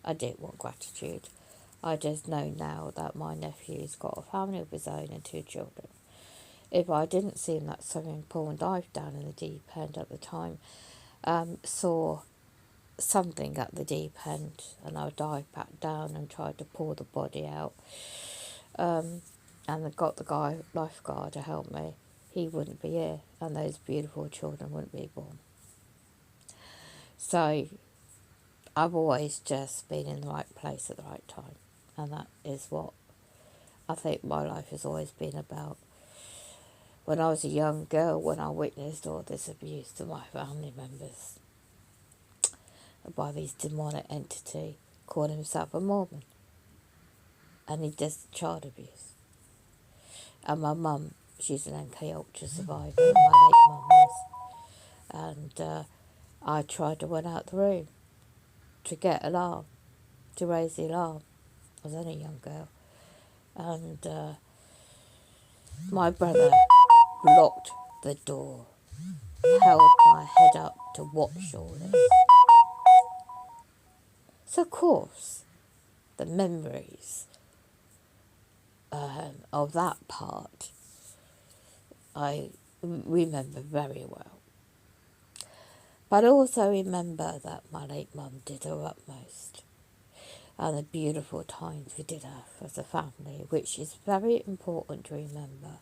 I didn't want gratitude. I just know now that my nephew's got a family of his own and 2 children. If I didn't see him that swimming pool and dive down in the deep end at the time, saw something at the deep end and I dived back down and tried to pull the body out, and I got the guy, lifeguard, to help me, he wouldn't be here and those beautiful children wouldn't be born. So I've always just been in the right place at the right time, and that is what I think my life has always been about. When I was a young girl, when I witnessed all this abuse to my family members by this demonic entity called himself a Mormon, and he does child abuse. And my mum, she's an MK Ultra survivor, and my late mum was. And I tried to run out the room to get alarm, to raise the alarm. I was only a young girl. And my brother locked the door, held my head up to watch all this. So of course, the memories of that part I remember very well. But I also remember that my late mum did her utmost, and the beautiful times we did have as a family, which is very important to remember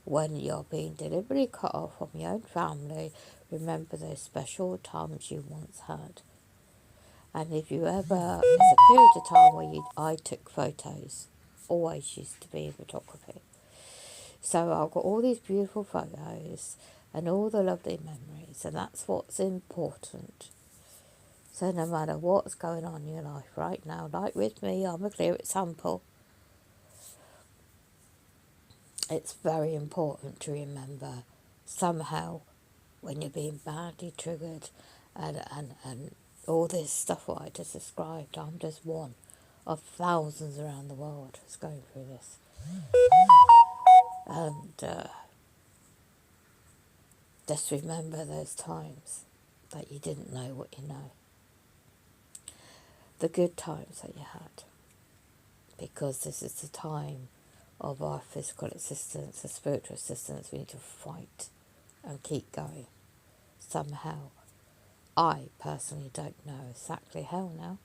when you're being deliberately cut off from your own family. Remember those special times you once had. And if you ever, there's a period of time where I took photos, always used to be in photography. So I've got all these beautiful photos and all the lovely memories, and that's what's important. So no matter what's going on in your life right now, like with me, I'm a clear example. It's very important to remember somehow when you're being badly triggered and all this stuff what I just described, I'm just one of thousands around the world who's going through this. And just remember those times that you didn't know what you know. The good times that you had. Because this is the time of our physical existence, the spiritual existence. We need to fight and keep going. Somehow. I personally don't know exactly how now,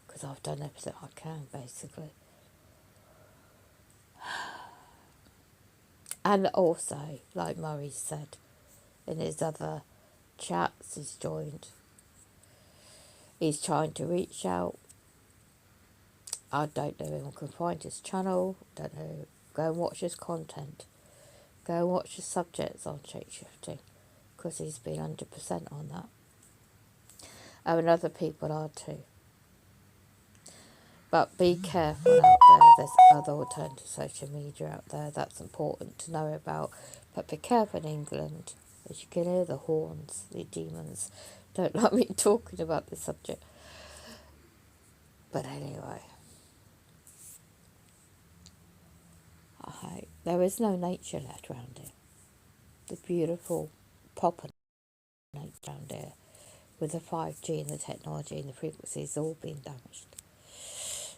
because I've done everything I can, basically. And also, like Murray said, in his other chats he's joined, he's trying to reach out. I don't know if anyone can find his channel, don't know, go and watch his content. Go and watch his subjects on shape-shifting, because he's been 100% on that. And other people are too. But be careful out there. There's other alternative social media out there that's important to know about. But be careful in England, as you can hear the horns, the demons don't like me talking about this subject. But anyway, there is no nature left around here. The beautiful proper nature around here with the 5G and the technology and the frequencies all being damaged.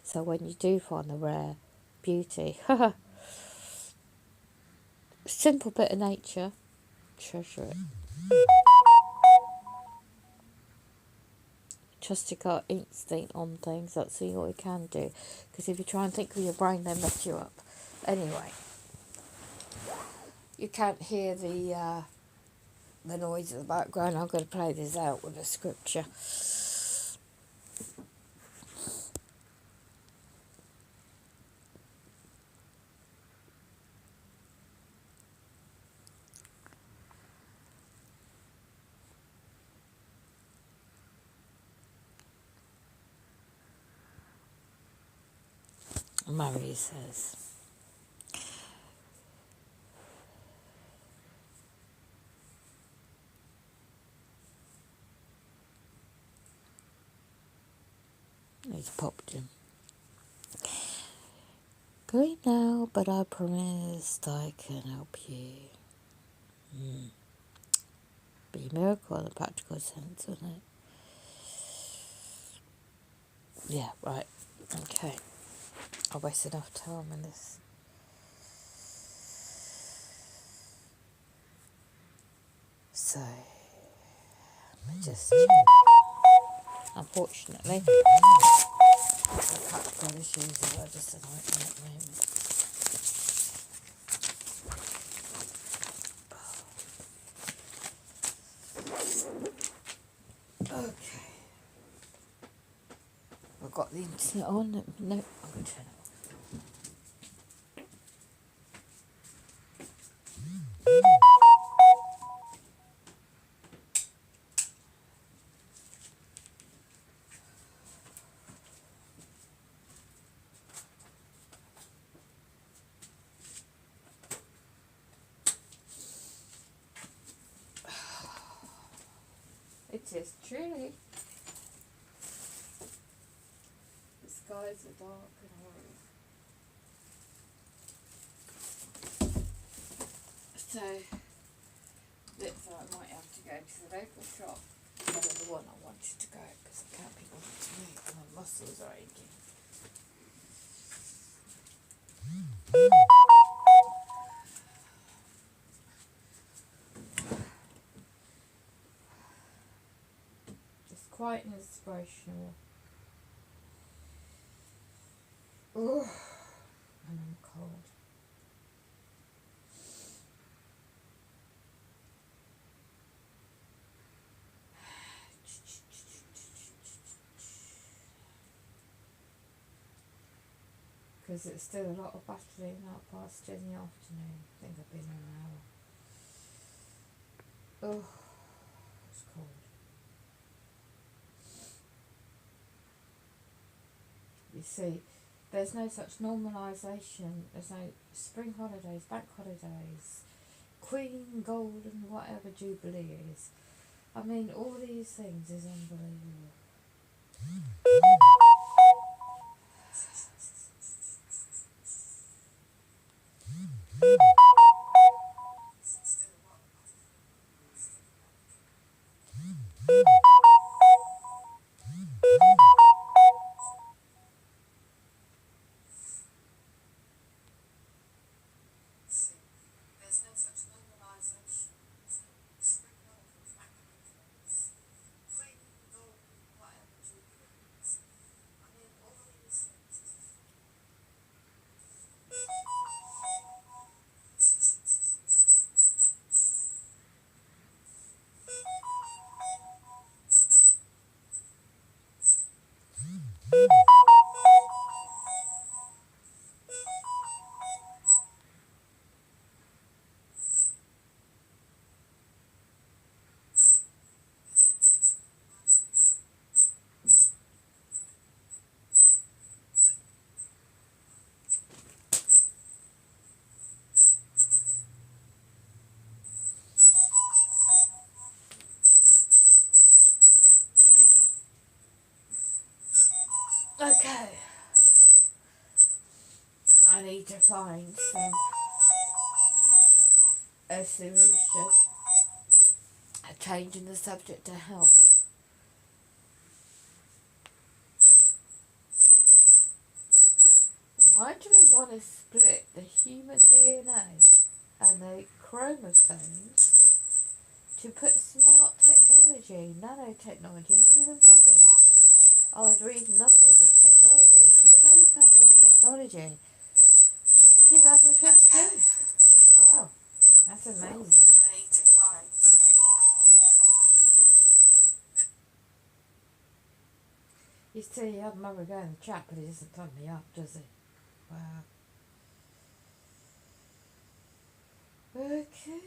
So when you do find the rare beauty, simple bit of nature, treasure it. Trust your gut instinct on things, that's all you can do. Because if you try and think with your brain, they mess you up. Anyway, you can't hear the noise in the background. I'm going to play this out with a scripture. Murray says, he's popped him. Going now, but I promised I can help you. Be a miracle in a practical sense, isn't it? Yeah, right. Okay. I wasted enough time in this. So, just unfortunately, the practical issues are just a nightmare at the moment. Okay. I've got the internet on. No, I'm going to turn it off. It is truly. The skies are dark and horrible. So, looks like I might have to go to the local shop. Not the one I wanted to go because I can't be bothered to move. My muscles are aching. It's quite an inspirational. Oh, and I'm cold. Because it's still a lot of battling out past in the afternoon. I think I've been in an hour. Oh, it's cold. You see, there's no such normalisation. There's no spring holidays, bank holidays, Queen, Golden, whatever Jubilee is. I mean, all these things is unbelievable. Okay. I need to find a solution, a change in the subject to health. want to split the human DNA and the chromosomes to put smart technology, nanotechnology in the human body. I was reading up on this technology. I mean, they've had this technology 2015. Wow, that's amazing. You see, I'd never go in the chat, but he doesn't turn me up, does he? Wow. Okay.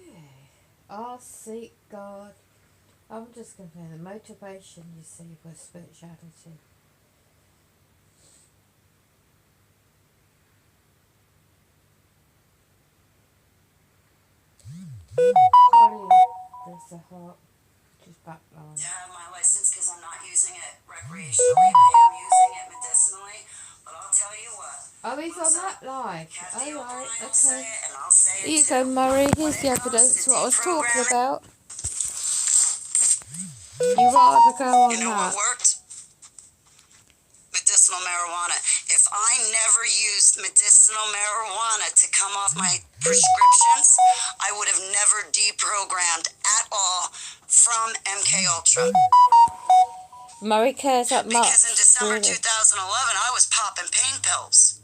I'll seek God. I'm just going to say the motivation, you see, for spirituality. Holly, there's a heart. She's backline. To have my license because I'm not using it recreationally. I am using it medicinally. But I'll tell you what. Oh, he's on that live. Kathy Alright, O'Brien will okay. say it, and I'll say it Here you too. go, Murray. When Here's it the comes evidence. to What I was talking deprogramming, about. You rather go on you know that. what worked? Medicinal marijuana. If I never used medicinal marijuana to come off my prescriptions, I would have never deprogrammed at all from MK Ultra. Murray cares that much. Because in December really. 2011, I was popping pain pills.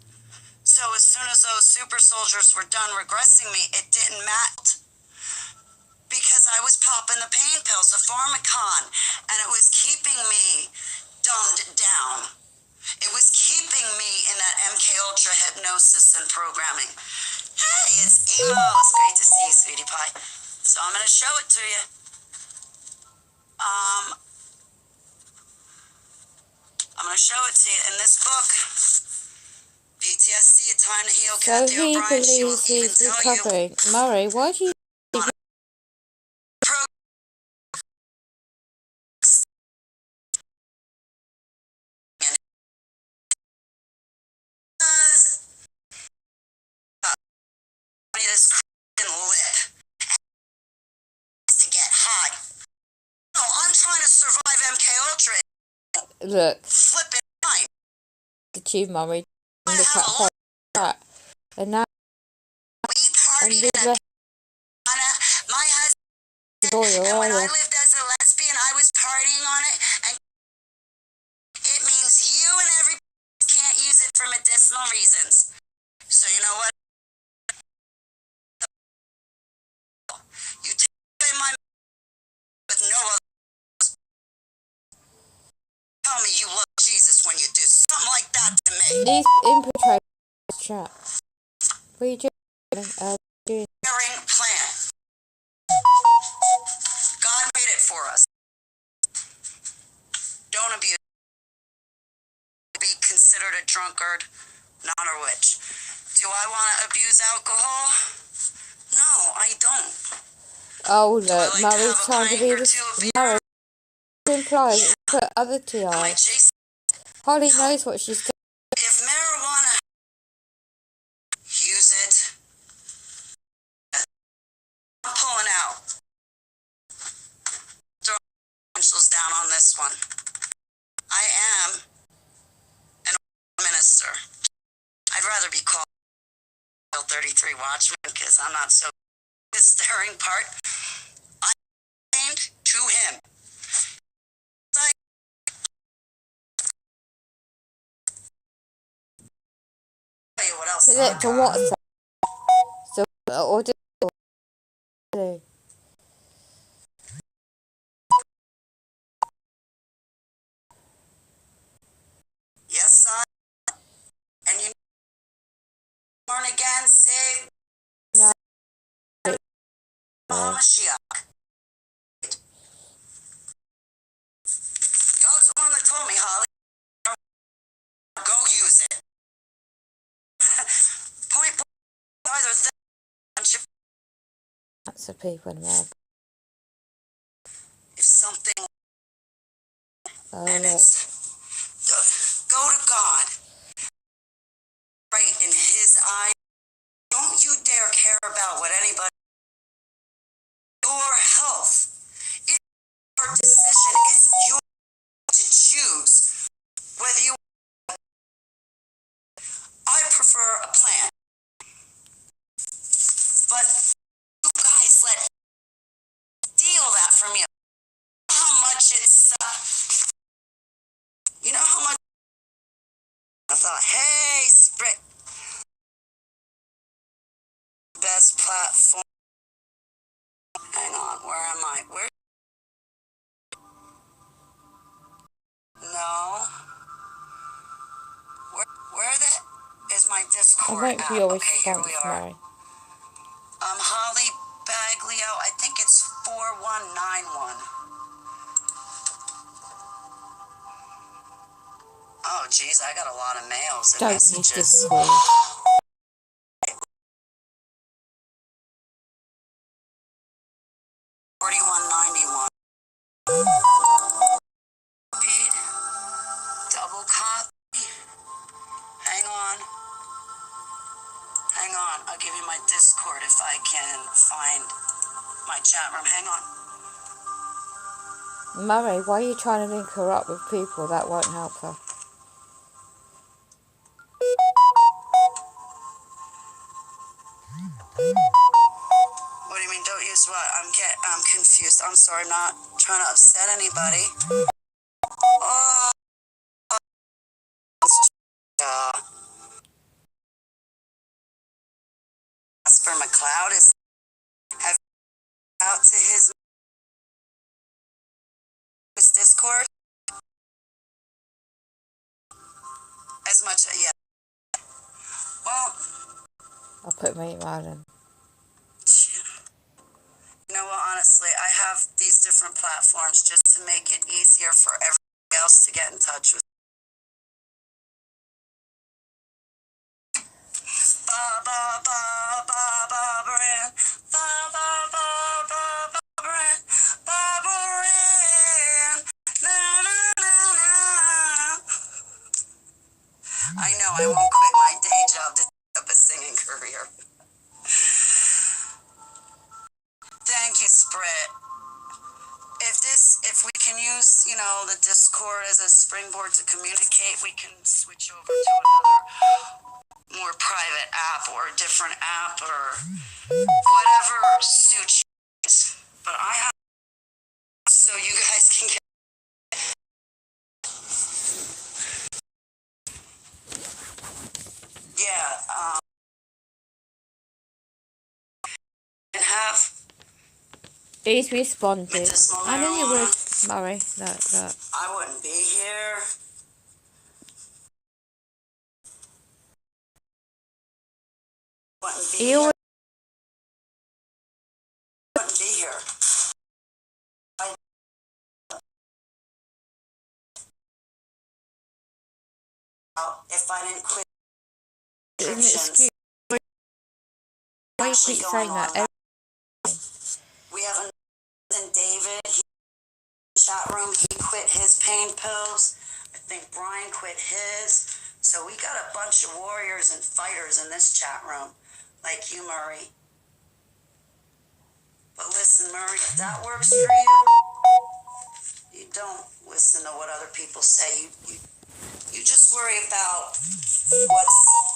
So as soon as those super soldiers were done regressing me, it didn't matter. Because I was popping the pain pills, the Pharmacon, and it was keeping me dumbed down. It was keeping me in that MK Ultra hypnosis and programming. Hey, it's Emo. It's great to see you, sweetie pie. So I'm going to show it to you. I'm going to show it to you in this book. PTSD, A Time to Heal. So Kathy he O'Brien, she will believes even he's tell you. recovering. Murray, why do you... This lip to get high. No, I'm trying to survive MK Ultra. Look, Flip it time. at you, Murray. I Look have at a lot. that. And now... We And partied the in rest my husband, boy, and when I are lived as a lesbian, I was partying on it, and it means you and everybody can't use it for medicinal reasons. So you know what? You take away my with no other. Tell me you love Jesus when you do something like that to me. These infiltrate the chat. What are you doing? Doing... Caring plan. God made it for us. Don't abuse. Be considered a drunkard, not a witch. Do I want to abuse alcohol? No, I don't. Oh, Do I look, like Murray's to have a trying to pint be or the... two of beer? Murray, implies put other Am I TI. chasing? Holly knows what she's doing. If marijuana, use it. I'm pulling out. Throw pencils down on this one. I am an minister. I'd rather be called 33 Watchman because I'm not so the stirring part. I aimed to him. I tell you what else I Select on got. WhatsApp. So, or do... Yes, son. And you born again, saved. No. Mashiach. God's the one that told me, Holly. Go use it. Point blank, either that. That's the people in America. If something Oh, and look. it's go to God. Right in His eye. Don't you dare care about what anybody. Your health. It's your decision. It's yours to choose whether you. I prefer a plant. But you guys let him steal that from you. How much it's, you know how much, I thought, hey, Sprit, best platform. Hang on, where am I? No. Where the is my I'm Discord waiting app? for your Okay, here response, we are. Murray. Holly Baglio, I think it's 4191. Oh, geez, I got a lot of mails and Don't use messages. Discord. 4191. Repeat. Double copy. Hang on. Hang on. I'll give you my Discord if I can find my chat room. Hang on. Murray, why are you trying to link her up with people? That won't help her. What do you mean, don't use what? I'm confused. I'm sorry, I'm not trying to upset anybody. Oh, Jasper McLeod is have out to his Discord as much. Yeah. Well, I'll put my email in. you know what? Honestly, I have these different platforms just to make it easier for everybody else to get in touch with. Ba ba ba ba ba brand. Ba ba ba ba ba brand. Ba brand. Na na na na. I know I won't quit my day job to take up a singing career. Thank you, Sprit. If we can use, the Discord as a springboard to communicate, we can switch over to another more private app or a different app or whatever suits you guys. But I have so you guys can get. Yeah, and have He's responded. medicinal I knew you would, marijuana. Murray. Look. I wouldn't be here. Wouldn't be He here. always Wouldn't be here. If I didn't quit an prescriptions. excuse. Why you Actually keep going saying on. that? We have another David. He chat room. He quit his pain pills. I think Brian quit his. So we got a bunch of warriors and fighters in this chat room, like you, Murray. But listen, Murray, if that works for you don't listen to what other people say. You just worry about what's